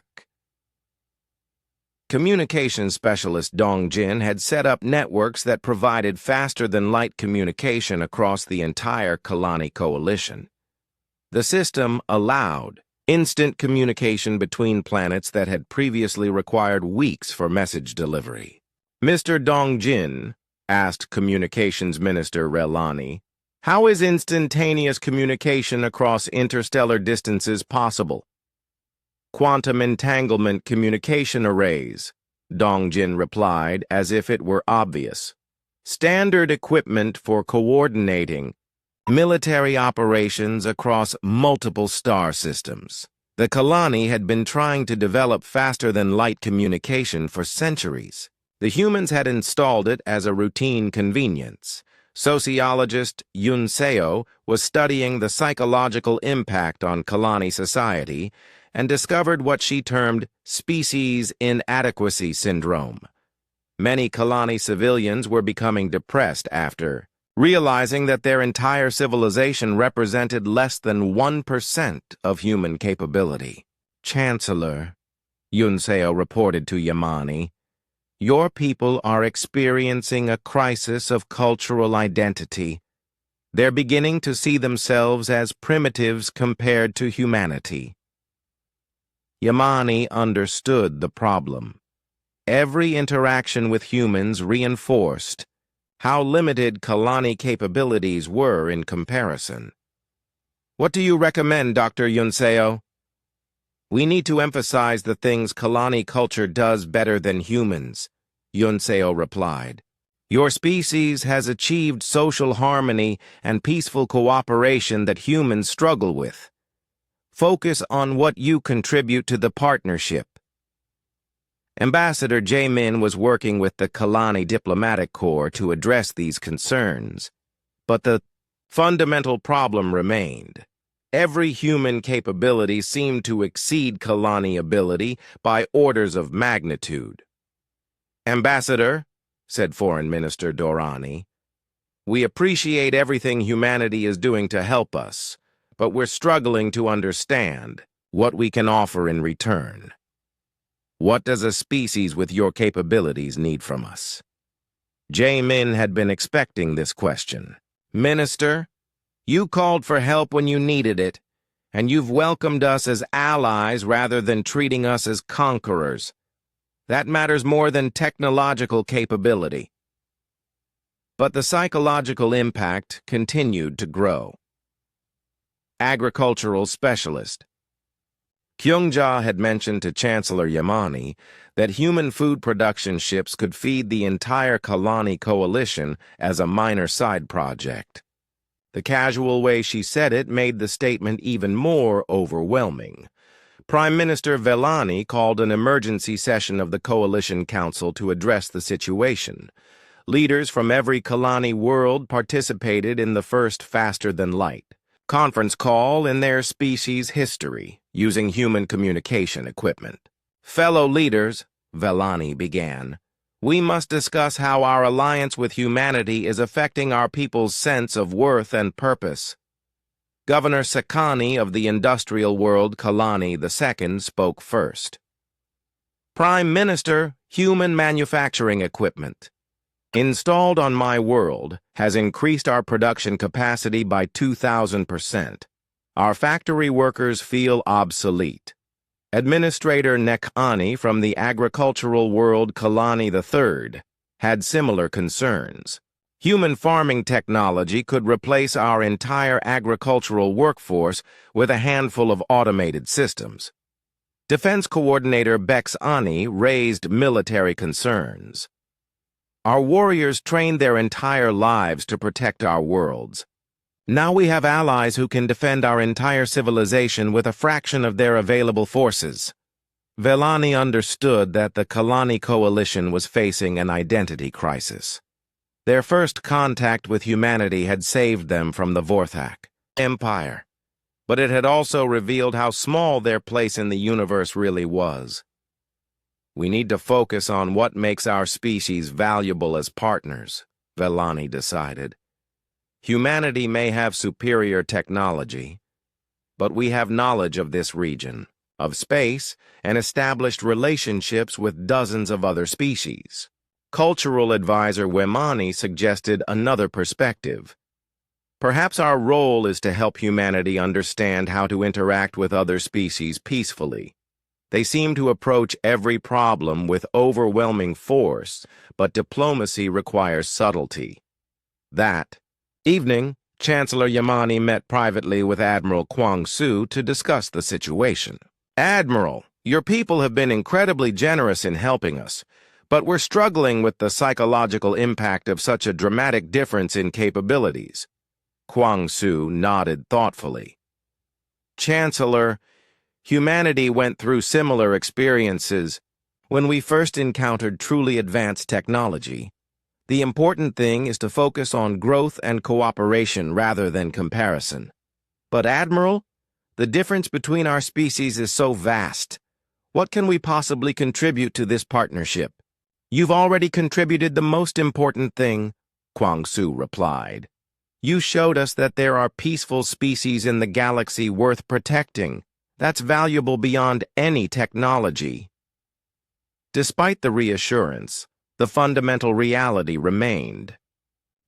Communications specialist Dong Jin had set up networks that provided faster-than-light communication across the entire Kalani coalition. The system allowed instant communication between planets that had previously required weeks for message delivery. Mr. Dong Jin asked Communications Minister Relani, how is instantaneous communication across interstellar distances possible? Quantum entanglement communication arrays, Dong Jin replied as if it were obvious. Standard equipment for coordinating military operations across multiple star systems. The Kalani had been trying to develop faster-than-light communication for centuries. The humans had installed it as a routine convenience. Sociologist Yun Seo was studying the psychological impact on Kalani society and discovered what she termed species inadequacy syndrome. Many Kalani civilians were becoming depressed after realizing that their entire civilization represented less than 1% of human capability. Chancellor, Yun Seo reported to Yamani, your people are experiencing a crisis of cultural identity. They're beginning to see themselves as primitives compared to humanity. Yamani understood the problem. Every interaction with humans reinforced how limited Kalani capabilities were in comparison. What do you recommend, Dr. Yun Seo? We need to emphasize the things Kalani culture does better than humans, Yun Seo replied. Your species has achieved social harmony and peaceful cooperation that humans struggle with. Focus on what you contribute to the partnership. Ambassador Jae-min was working with the Kalani Diplomatic Corps to address these concerns, but the fundamental problem remained. Every human capability seemed to exceed Kalani ability by orders of magnitude. Ambassador, said Foreign Minister Dorani, we appreciate everything humanity is doing to help us, but we're struggling to understand what we can offer in return. What does a species with your capabilities need from us? Jae-min had been expecting this question. Minister, You called for help when you needed it, and you've welcomed us as allies rather than treating us as conquerors. That matters more than technological capability. But the psychological impact continued to grow. Agricultural Specialist. Kyungja had mentioned to Chancellor Yamani that human food production ships could feed the entire Kalani coalition as a minor side project. The casual way she said it made the statement even more overwhelming. Prime Minister Velani called an emergency session of the Coalition Council to address the situation. Leaders from every Kalani world participated in the first faster-than-light conference call in their species' history, using human communication equipment. Fellow leaders, Velani began, we must discuss how our alliance with humanity is affecting our people's sense of worth and purpose. Governor Sekani of the industrial world Kalani II spoke first. Prime Minister, human manufacturing equipment installed on my world has increased our production capacity by 2,000%. Our factory workers feel obsolete. Administrator Nekani from the agricultural world Kalani III had similar concerns. Human farming technology could replace our entire agricultural workforce with a handful of automated systems. Defense Coordinator Bex Ani raised military concerns. Our warriors trained their entire lives to protect our worlds. Now we have allies who can defend our entire civilization with a fraction of their available forces. Velani understood that the Kalani coalition was facing an identity crisis. Their first contact with humanity had saved them from the Vorthak Empire, but it had also revealed how small their place in the universe really was. We need to focus on what makes our species valuable as partners, Velani decided. Humanity may have superior technology, but we have knowledge of this region, of space, and established relationships with dozens of other species. Cultural advisor Wemani suggested another perspective. Perhaps our role is to help humanity understand how to interact with other species peacefully. They seem to approach every problem with overwhelming force, but diplomacy requires subtlety. That evening, Chancellor Yamani met privately with Admiral Kwang Su to discuss the situation. Admiral, your people have been incredibly generous in helping us, but we're struggling with the psychological impact of such a dramatic difference in capabilities. Kwang Su nodded thoughtfully. Chancellor, humanity went through similar experiences when we first encountered truly advanced technology. The important thing is to focus on growth and cooperation rather than comparison. But, Admiral, the difference between our species is so vast. What can we possibly contribute to this partnership? You've already contributed the most important thing, Kwang Su replied. You showed us that there are peaceful species in the galaxy worth protecting. That's valuable beyond any technology. Despite the reassurance, the fundamental reality remained.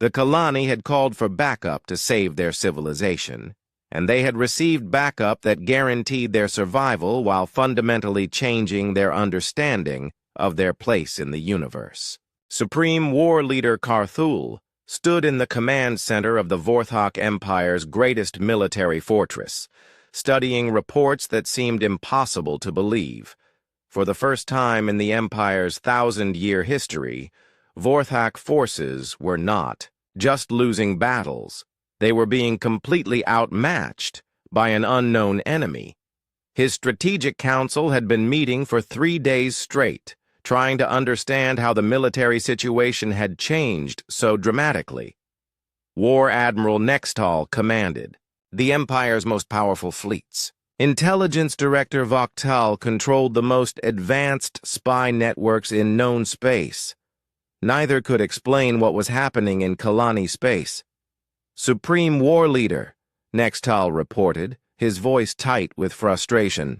The Kalani had called for backup to save their civilization, and they had received backup that guaranteed their survival while fundamentally changing their understanding of their place in the universe. Supreme War Leader Karthul stood in the command center of the Vorthok Empire's greatest military fortress, studying reports that seemed impossible to believe. For the first time in the Empire's 1,000-year history, Vorthak forces were not just losing battles. They were being completely outmatched by an unknown enemy. His strategic council had been meeting for 3 days straight, trying to understand how the military situation had changed so dramatically. War Admiral Nextal commanded the Empire's most powerful fleets. Intelligence Director Voktal controlled the most advanced spy networks in known space. Neither could explain what was happening in Kalani space. Supreme War Leader, Nextal reported, his voice tight with frustration.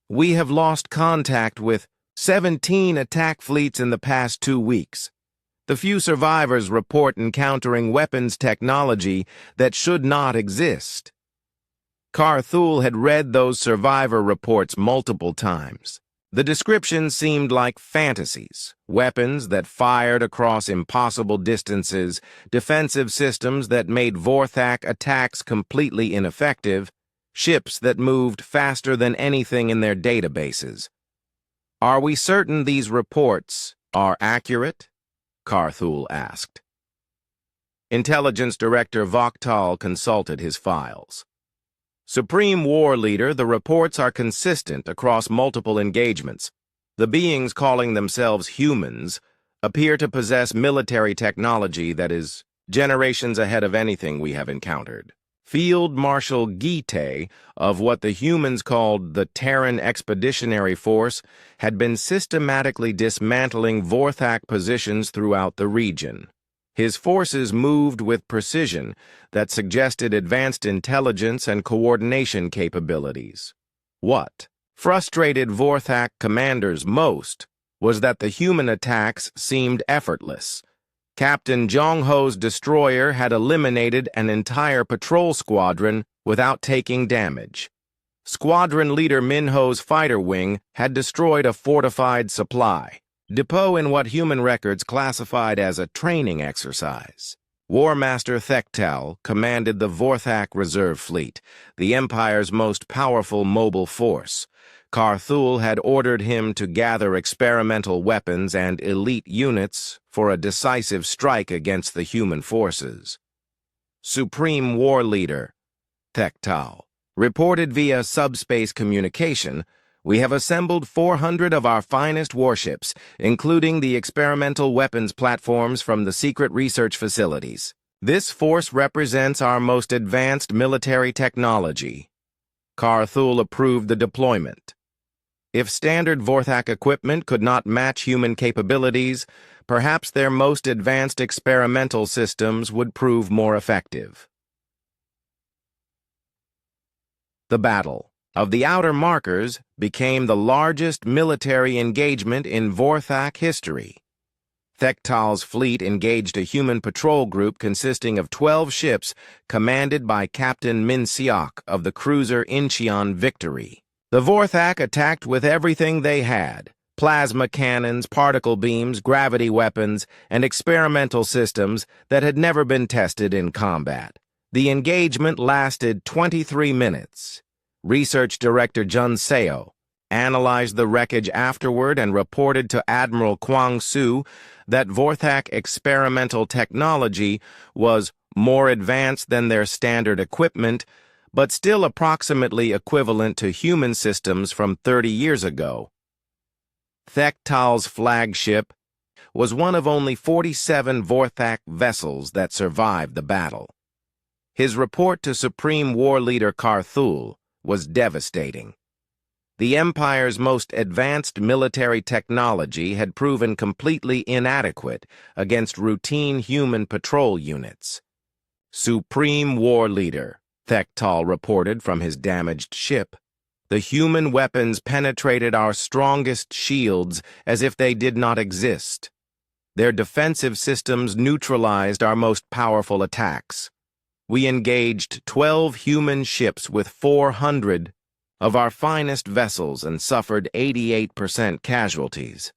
We have lost contact with 17 attack fleets in the past 2 weeks. The few survivors report encountering weapons technology that should not exist. Carthul had read those survivor reports multiple times. The descriptions seemed like fantasies, weapons that fired across impossible distances, defensive systems that made Vorthak attacks completely ineffective, ships that moved faster than anything in their databases. "Are we certain these reports are accurate?" Carthul asked. Intelligence Director Voktal consulted his files. "Supreme War Leader, the reports are consistent across multiple engagements. The beings calling themselves humans appear to possess military technology that is generations ahead of anything we have encountered. Field Marshal Gite of what the humans called the Terran Expeditionary Force had been systematically dismantling Vorthak positions throughout the region. His forces moved with precision that suggested advanced intelligence and coordination capabilities. What frustrated Vorthak commanders most was that the human attacks seemed effortless. Captain Jong-ho's destroyer had eliminated an entire patrol squadron without taking damage. Squadron leader Minho's fighter wing had destroyed a fortified supply depot in what human records classified as a training exercise. War Master Thektel commanded the Vorthak Reserve Fleet, the Empire's most powerful mobile force. Carthul had ordered him to gather experimental weapons and elite units for a decisive strike against the human forces. Supreme War Leader Thektal reported via subspace communication, "We have assembled 400 of our finest warships, including the experimental weapons platforms from the secret research facilities. This force represents our most advanced military technology." Carthul approved the deployment. If standard Vorthak equipment could not match human capabilities, perhaps their most advanced experimental systems would prove more effective. The Battle of the Outer Markers became the largest military engagement in Vorthak history. Thektal's fleet engaged a human patrol group consisting of 12 ships commanded by Captain Min Seok of the cruiser Incheon Victory. The Vorthak attacked with everything they had: plasma cannons, particle beams, gravity weapons, and experimental systems that had never been tested in combat. The engagement lasted 23 minutes. Research Director Jun Seo analyzed the wreckage afterward and reported to Admiral Kwang Su that Vorthak experimental technology was more advanced than their standard equipment, but still approximately equivalent to human systems from 30 years ago. Thektal's flagship was one of only 47 Vorthak vessels that survived the battle. His report to Supreme War Leader Carthul was devastating. The Empire's most advanced military technology had proven completely inadequate against routine human patrol units. "Supreme War Leader," Thektal reported from his damaged ship, "the human weapons penetrated our strongest shields as if they did not exist. Their defensive systems neutralized our most powerful attacks. We engaged 12 human ships with 400 of our finest vessels and suffered 88% casualties."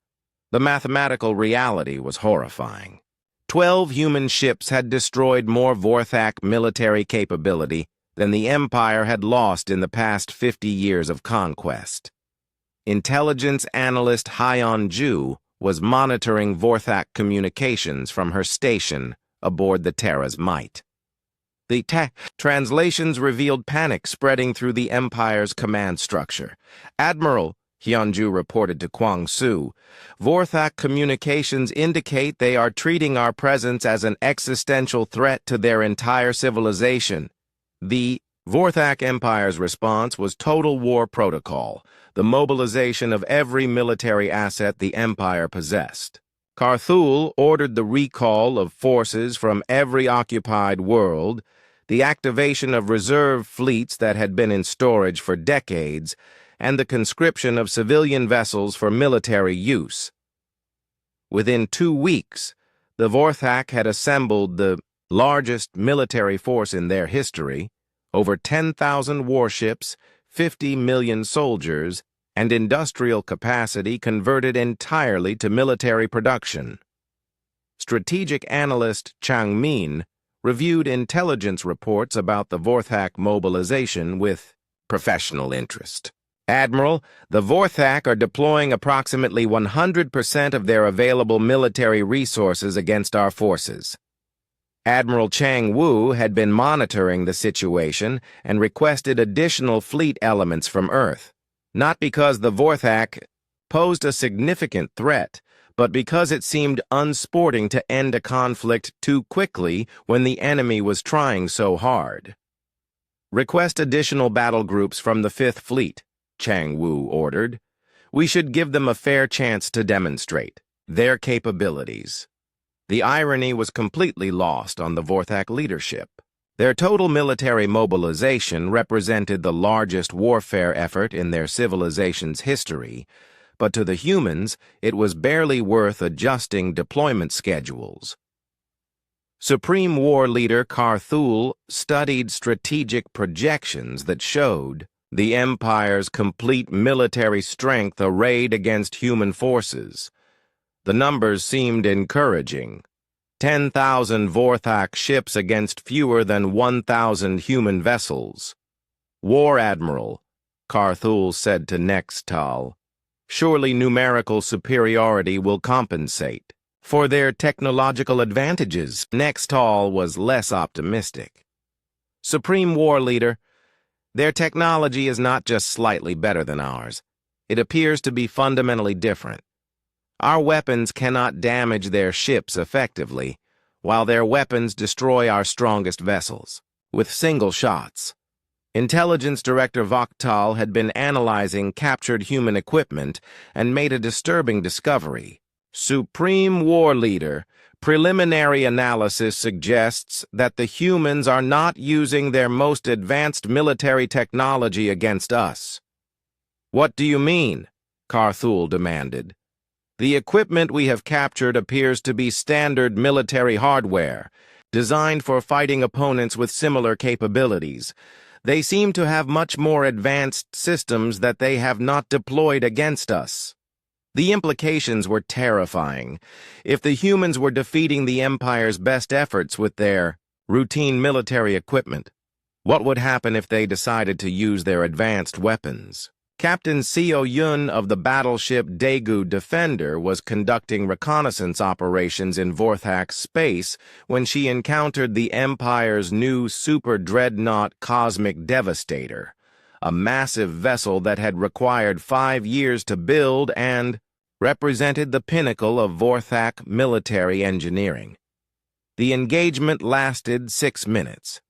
The mathematical reality was horrifying. 12 human ships had destroyed more Vorthak military capability than the Empire had lost in the past 50 years of conquest. Intelligence analyst Hyeon Ju was monitoring Vorthak communications from her station aboard the Terra's Might. The translations revealed panic spreading through the Empire's command structure. "Admiral," Hyunju reported to Kwang Su, "Vorthak communications indicate they are treating our presence as an existential threat to their entire civilization." The Vorthak Empire's response was total war protocol, the mobilization of every military asset the Empire possessed. Carthul ordered the recall of forces from every occupied world, the activation of reserve fleets that had been in storage for decades, and the conscription of civilian vessels for military use. Within 2 weeks, The Vorthak had assembled the largest military force in their history, over 10,000 warships, 50 million soldiers, and industrial capacity converted entirely to military production. Strategic analyst Chang Min reviewed intelligence reports about the Vorthak mobilization with professional interest. Admiral, the Vorthak are deploying approximately 100% of their available military resources against our forces. Admiral Chang Wu had been monitoring the situation and requested additional fleet elements from Earth, not because the Vorthak posed a significant threat, but because it seemed unsporting to end a conflict too quickly when the enemy was trying so hard. Request additional battle groups from the Fifth Fleet, Chang Wu ordered. We should give them a fair chance to demonstrate their capabilities. The irony was completely lost on the Vorthak leadership. Their total military mobilization represented the largest warfare effort in their civilization's history, but to the humans, it was barely worth adjusting deployment schedules. Supreme War Leader Carthul studied strategic projections that showed the Empire's complete military strength arrayed against human forces. The numbers seemed encouraging. 10,000 Vorthak ships against fewer than 1,000 human vessels. War Admiral, Carthul said to Nextal, surely numerical superiority will compensate for their technological advantages. Nextal was less optimistic. Supreme War Leader, their technology is not just slightly better than ours. It appears to be fundamentally different. Our weapons cannot damage their ships effectively, while their weapons destroy our strongest vessels with single shots. Intelligence Director Vaktal had been analyzing captured human equipment and made a disturbing discovery. Supreme War Leader, preliminary analysis suggests that the humans are not using their most advanced military technology against us. What do you mean? Carthul demanded. The equipment we have captured appears to be standard military hardware, designed for fighting opponents with similar capabilities. They seem to have much more advanced systems that they have not deployed against us. The implications were terrifying. If the humans were defeating the Empire's best efforts with their routine military equipment, what would happen if they decided to use their advanced weapons? Captain Seo Yun of the battleship Daegu Defender was conducting reconnaissance operations in Vorthak space when she encountered the Empire's new super-dreadnought Cosmic Devastator, a massive vessel that had required 5 years to build and represented the pinnacle of Vorthak military engineering. The engagement lasted 6 minutes.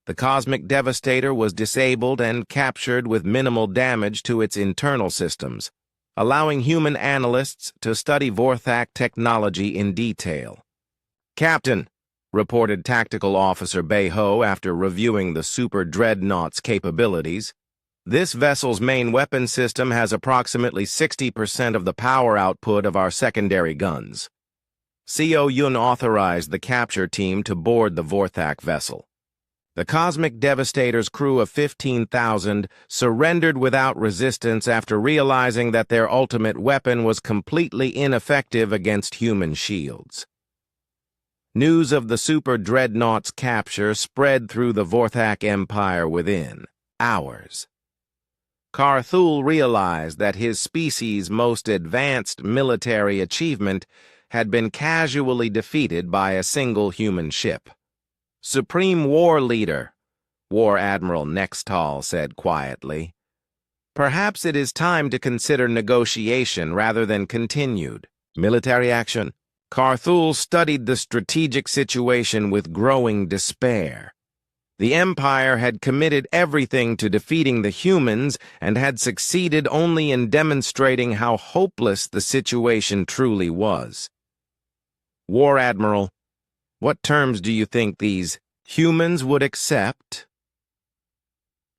The Cosmic Devastator was disabled and captured with minimal damage to its internal systems, allowing human analysts to study Vorthak technology in detail. Captain, reported Tactical Officer Beho after reviewing the Super Dreadnought's capabilities, this vessel's main weapon system has approximately 60% of the power output of our secondary guns. Seo Yun authorized the capture team to board the Vorthak vessel. The Cosmic Devastator's crew of 15,000 surrendered without resistance after realizing that their ultimate weapon was completely ineffective against human shields. News of the Super Dreadnought's capture spread through the Vorthak Empire within hours. Carthul realized that his species' most advanced military achievement had been casually defeated by a single human ship. Supreme War Leader, War Admiral Nextal said quietly. Perhaps it is time to consider negotiation rather than continued military action. Carthul studied the strategic situation with growing despair. The Empire had committed everything to defeating the humans and had succeeded only in demonstrating how hopeless the situation truly was. War Admiral, what terms do you think these humans would accept?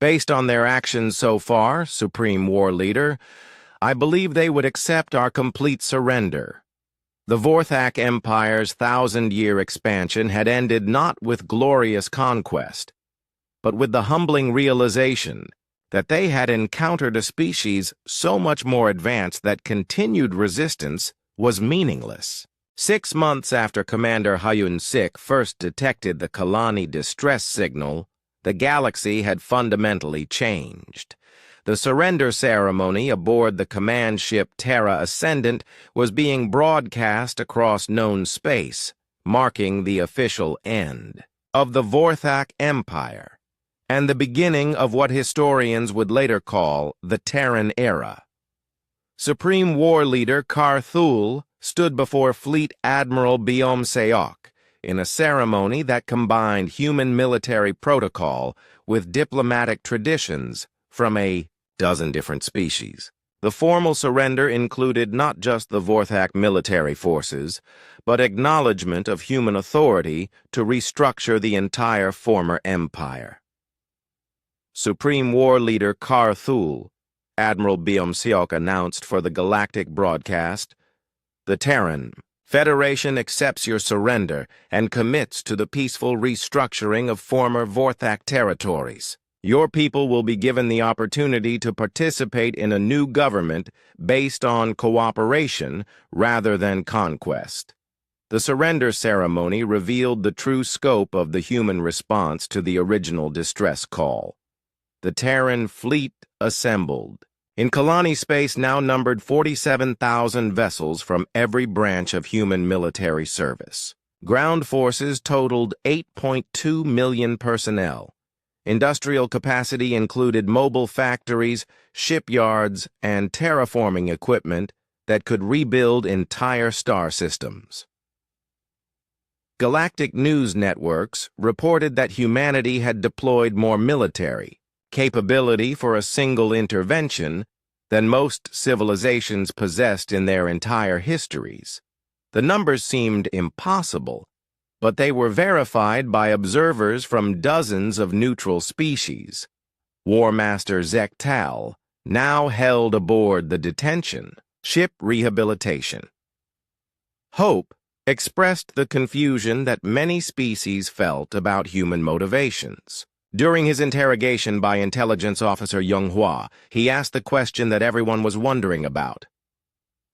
Based on their actions so far, Supreme War Leader, I believe they would accept our complete surrender. The Vorthak Empire's thousand-year expansion had ended not with glorious conquest, but with the humbling realization that they had encountered a species so much more advanced that continued resistance was meaningless. 6 months after Commander Hyun Sik first detected the Kalani distress signal, the galaxy had fundamentally changed. The surrender ceremony aboard the command ship Terra Ascendant was being broadcast across known space, marking the official end of the Vorthak Empire and the beginning of what historians would later call the Terran Era. Supreme War Leader Kar Thul stood before Fleet Admiral Biom Seok in a ceremony that combined human military protocol with diplomatic traditions from a dozen different species. The formal surrender included not just the Vorthak military forces, but acknowledgement of human authority to restructure the entire former empire. Supreme War Leader Kar Thul, Admiral Biom Seok announced for the galactic broadcast, "The Terran Federation accepts your surrender and commits to the peaceful restructuring of former Vorthak territories. Your people will be given the opportunity to participate in a new government based on cooperation rather than conquest." The surrender ceremony revealed the true scope of the human response to the original distress call. The Terran fleet assembled. In Kalani space now numbered 47,000 vessels from every branch of human military service. Ground forces totaled 8.2 million personnel. Industrial capacity included mobile factories, shipyards, and terraforming equipment that could rebuild entire star systems. Galactic news networks reported that humanity had deployed more military capability for a single intervention than most civilizations possessed in their entire histories. The numbers seemed impossible, but they were verified by observers from dozens of neutral species. War Master Zektal now held aboard the detention ship rehabilitation. Hope expressed the confusion that many species felt about human motivations. During his interrogation by Intelligence Officer Young Hua, he asked the question that everyone was wondering about.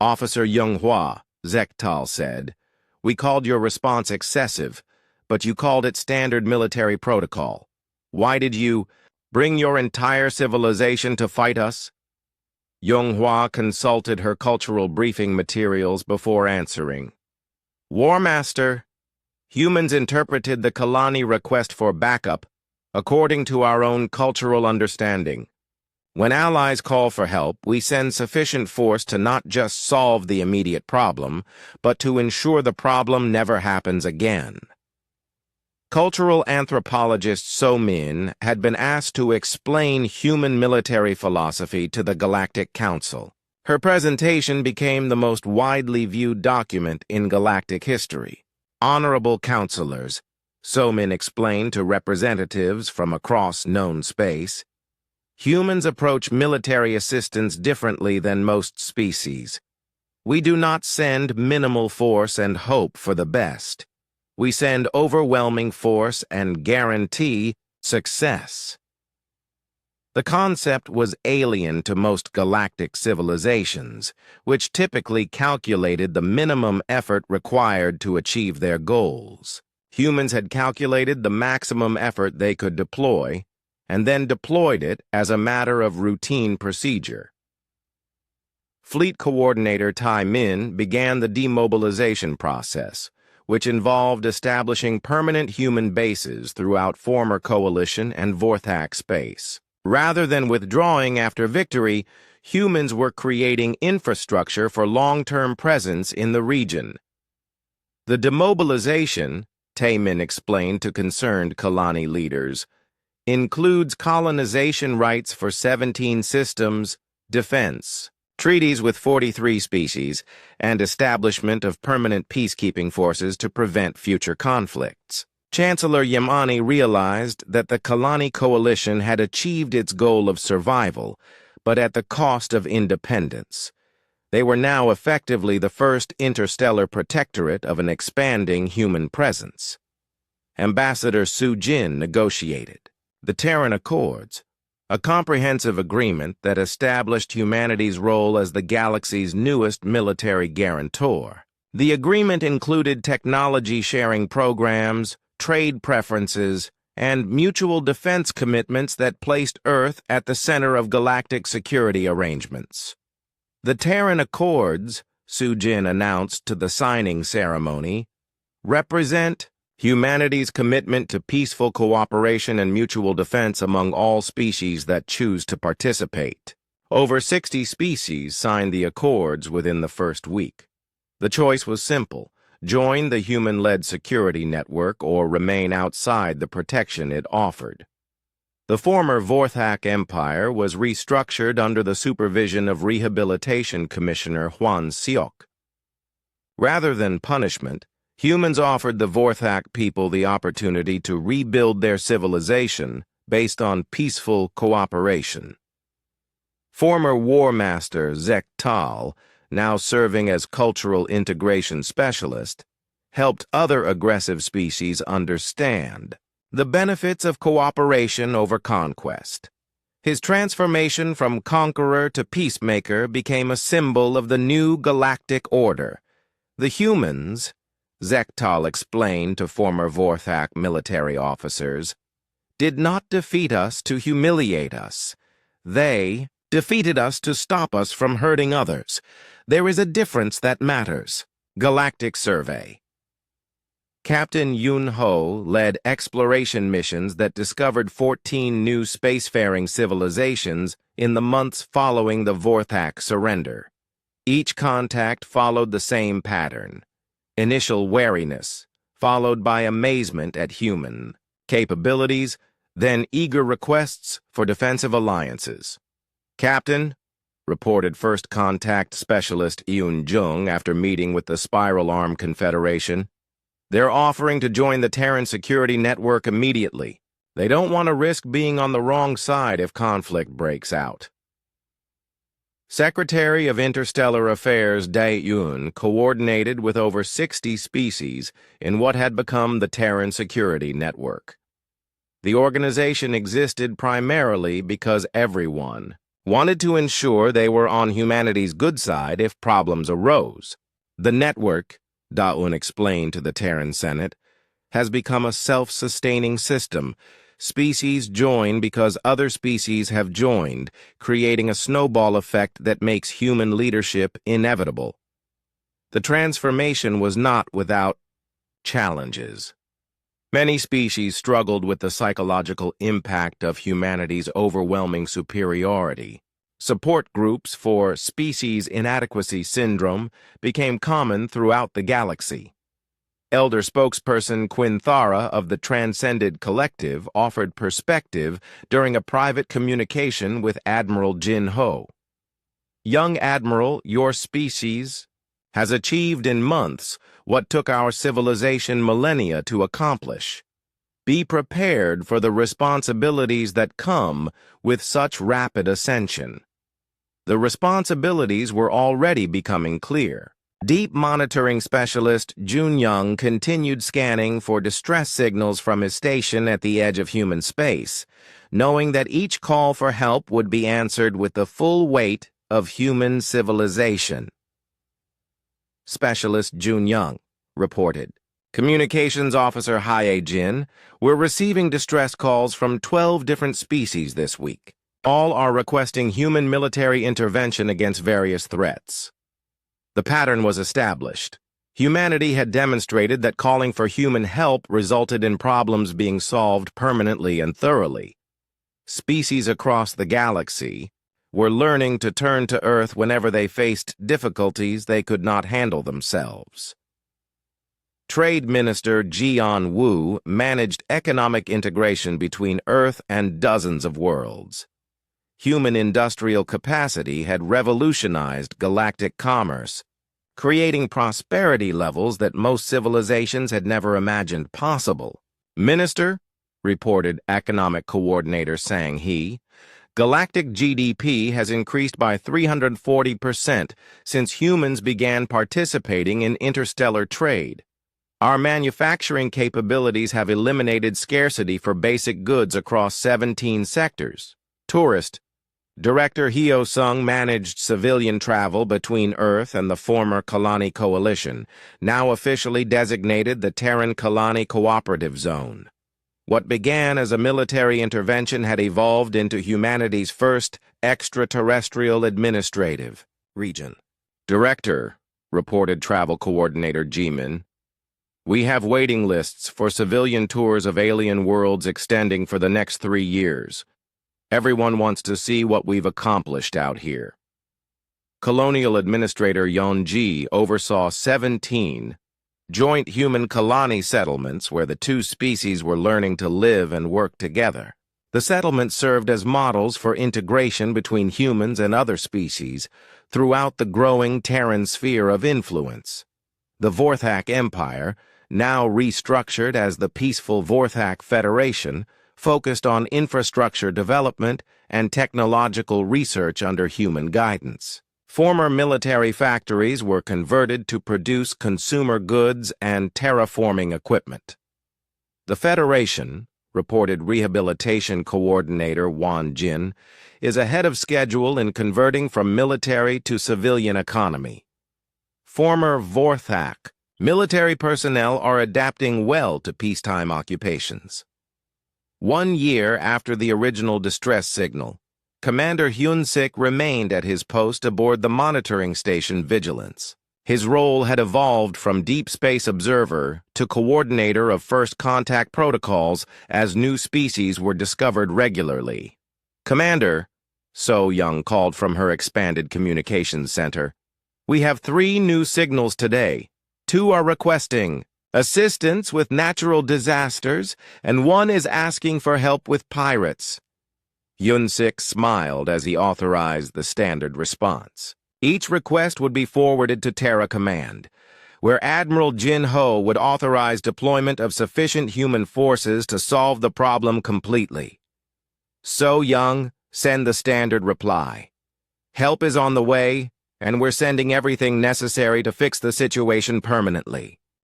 "Officer Young Hua," Zektal said, "we called your response excessive, but you called it standard military protocol. Why did you bring your entire civilization to fight us?" Young Hua consulted her cultural briefing materials before answering. "War Master, humans interpreted the Kalani request for backup according to our own cultural understanding. When allies call for help, we send sufficient force to not just solve the immediate problem, but to ensure the problem never happens again." Cultural anthropologist So Min had been asked to explain human military philosophy to the Galactic Council. Her presentation became the most widely viewed document in galactic history. "Honorable counselors," So Min explained to representatives from across known space, "humans approach military assistance differently than most species. We do not send minimal force and hope for the best. We send overwhelming force and guarantee success." The concept was alien to most galactic civilizations, which typically calculated the minimum effort required to achieve their goals. Humans had calculated the maximum effort they could deploy, and then deployed it as a matter of routine procedure. Fleet Coordinator Tai Min began the demobilization process, which involved establishing permanent human bases throughout former Coalition and Vorthak space. Rather than withdrawing after victory, humans were creating infrastructure for long-term presence in the region. The demobilization, Tai Min explained to concerned Kalani leaders, includes colonization rights for 17 systems, defense, treaties with 43 species, and establishment of permanent peacekeeping forces to prevent future conflicts. Chancellor Yamani realized that the Kalani coalition had achieved its goal of survival, but at the cost of independence. They were now effectively the first interstellar protectorate of an expanding human presence. Ambassador Su Jin negotiated the Terran Accords, a comprehensive agreement that established humanity's role as the galaxy's newest military guarantor. The agreement included technology-sharing programs, trade preferences, and mutual defense commitments that placed Earth at the center of galactic security arrangements. The Terran Accords, Su Jin announced to the signing ceremony, represent humanity's commitment to peaceful cooperation and mutual defense among all species that choose to participate. Over 60 species signed the accords within the first week. The choice was simple: join the human-led security network or remain outside the protection it offered. The former Vorthak Empire was restructured under the supervision of Rehabilitation Commissioner Huan Seok. Rather than punishment, humans offered the Vorthak people the opportunity to rebuild their civilization based on peaceful cooperation. Former War Master Zek Tal, now serving as Cultural Integration Specialist, helped other aggressive species understand the benefits of cooperation over conquest. His transformation from conqueror to peacemaker became a symbol of the new galactic order. The humans, Zektal explained to former Vorthak military officers, did not defeat us to humiliate us. They defeated us to stop us from hurting others. There is a difference that matters. Galactic Survey. Captain Yun Ho led exploration missions that discovered 14 new spacefaring civilizations in the months following the Vorthak surrender. Each contact followed the same pattern: initial wariness, followed by amazement at human capabilities, then eager requests for defensive alliances. "Captain," reported First Contact Specialist Yoon Jung after meeting with the Spiral Arm Confederation, "they're offering to join the Terran Security Network immediately. They don't want to risk being on the wrong side if conflict breaks out." Secretary of Interstellar Affairs Dae Yoon coordinated with over 60 species in what had become the Terran Security Network. The organization existed primarily because everyone wanted to ensure they were on humanity's good side if problems arose. The network, Daun explained to the Terran Senate, has become a self-sustaining system. Species join because other species have joined, creating a snowball effect that makes human leadership inevitable. The transformation was not without challenges. Many species struggled with the psychological impact of humanity's overwhelming superiority. Support groups for species inadequacy syndrome became common throughout the galaxy. Elder spokesperson Quinthara of the Transcended Collective offered perspective during a private communication with Admiral Jin Ho. "Young Admiral, your species has achieved in months what took our civilization millennia to accomplish. Be prepared for the responsibilities that come with such rapid ascension." The responsibilities were already becoming clear. Deep monitoring specialist Jun Young continued scanning for distress signals from his station at the edge of human space, knowing that each call for help would be answered with the full weight of human civilization. Specialist Jun Young reported, "Communications Officer Hae Jin, we're receiving distress calls from 12 different species this week. All are requesting human military intervention against various threats." The pattern was established. Humanity had demonstrated that calling for human help resulted in problems being solved permanently and thoroughly. Species across the galaxy were learning to turn to Earth whenever they faced difficulties they could not handle themselves. Trade Minister Jian Wu managed economic integration between Earth and dozens of worlds. Human industrial capacity had revolutionized galactic commerce, creating prosperity levels that most civilizations had never imagined possible. "Minister," reported Economic Coordinator Sang He, Galactic GDP has increased by 340% since humans began participating in interstellar trade. Our manufacturing capabilities have eliminated scarcity for basic goods across 17 sectors. Tourist. Director Hyo Sung managed civilian travel between Earth and the former Kalani Coalition, now officially designated the Terran Kalani Cooperative Zone. What began as a military intervention had evolved into humanity's first extraterrestrial administrative region. Director, reported Travel Coordinator Jimin, we have waiting lists for civilian tours of alien worlds extending for the next 3 years. Everyone wants to see what we've accomplished out here. Colonial Administrator Yeonji oversaw 17 joint human Kalani settlements where the two species were learning to live and work together. The settlements served as models for integration between humans and other species throughout the growing Terran sphere of influence. The Vorthak Empire, now restructured as the Peaceful Vorthak Federation, focused on infrastructure development and technological research under human guidance. Former military factories were converted to produce consumer goods and terraforming equipment. The Federation, reported Rehabilitation Coordinator Won Jin, is ahead of schedule in converting from military to civilian economy. Former Vorthak military personnel are adapting well to peacetime occupations. 1 year after the original distress signal, Commander Hyun-sik remained at his post aboard the monitoring station Vigilance. His role had evolved from Deep Space Observer to Coordinator of First Contact Protocols as new species were discovered regularly. Commander, So Young called from her expanded communications center, we have 3 new signals today. 2 are requesting assistance with natural disasters, and 1 is asking for help with pirates. Hyun-sik smiled as he authorized the standard response. Each request would be forwarded to Terra Command, where Admiral Jin Ho would authorize deployment of sufficient human forces to solve the problem completely. So Young, send the standard reply. Help is on the way, and we're sending everything necessary to fix the situation permanently.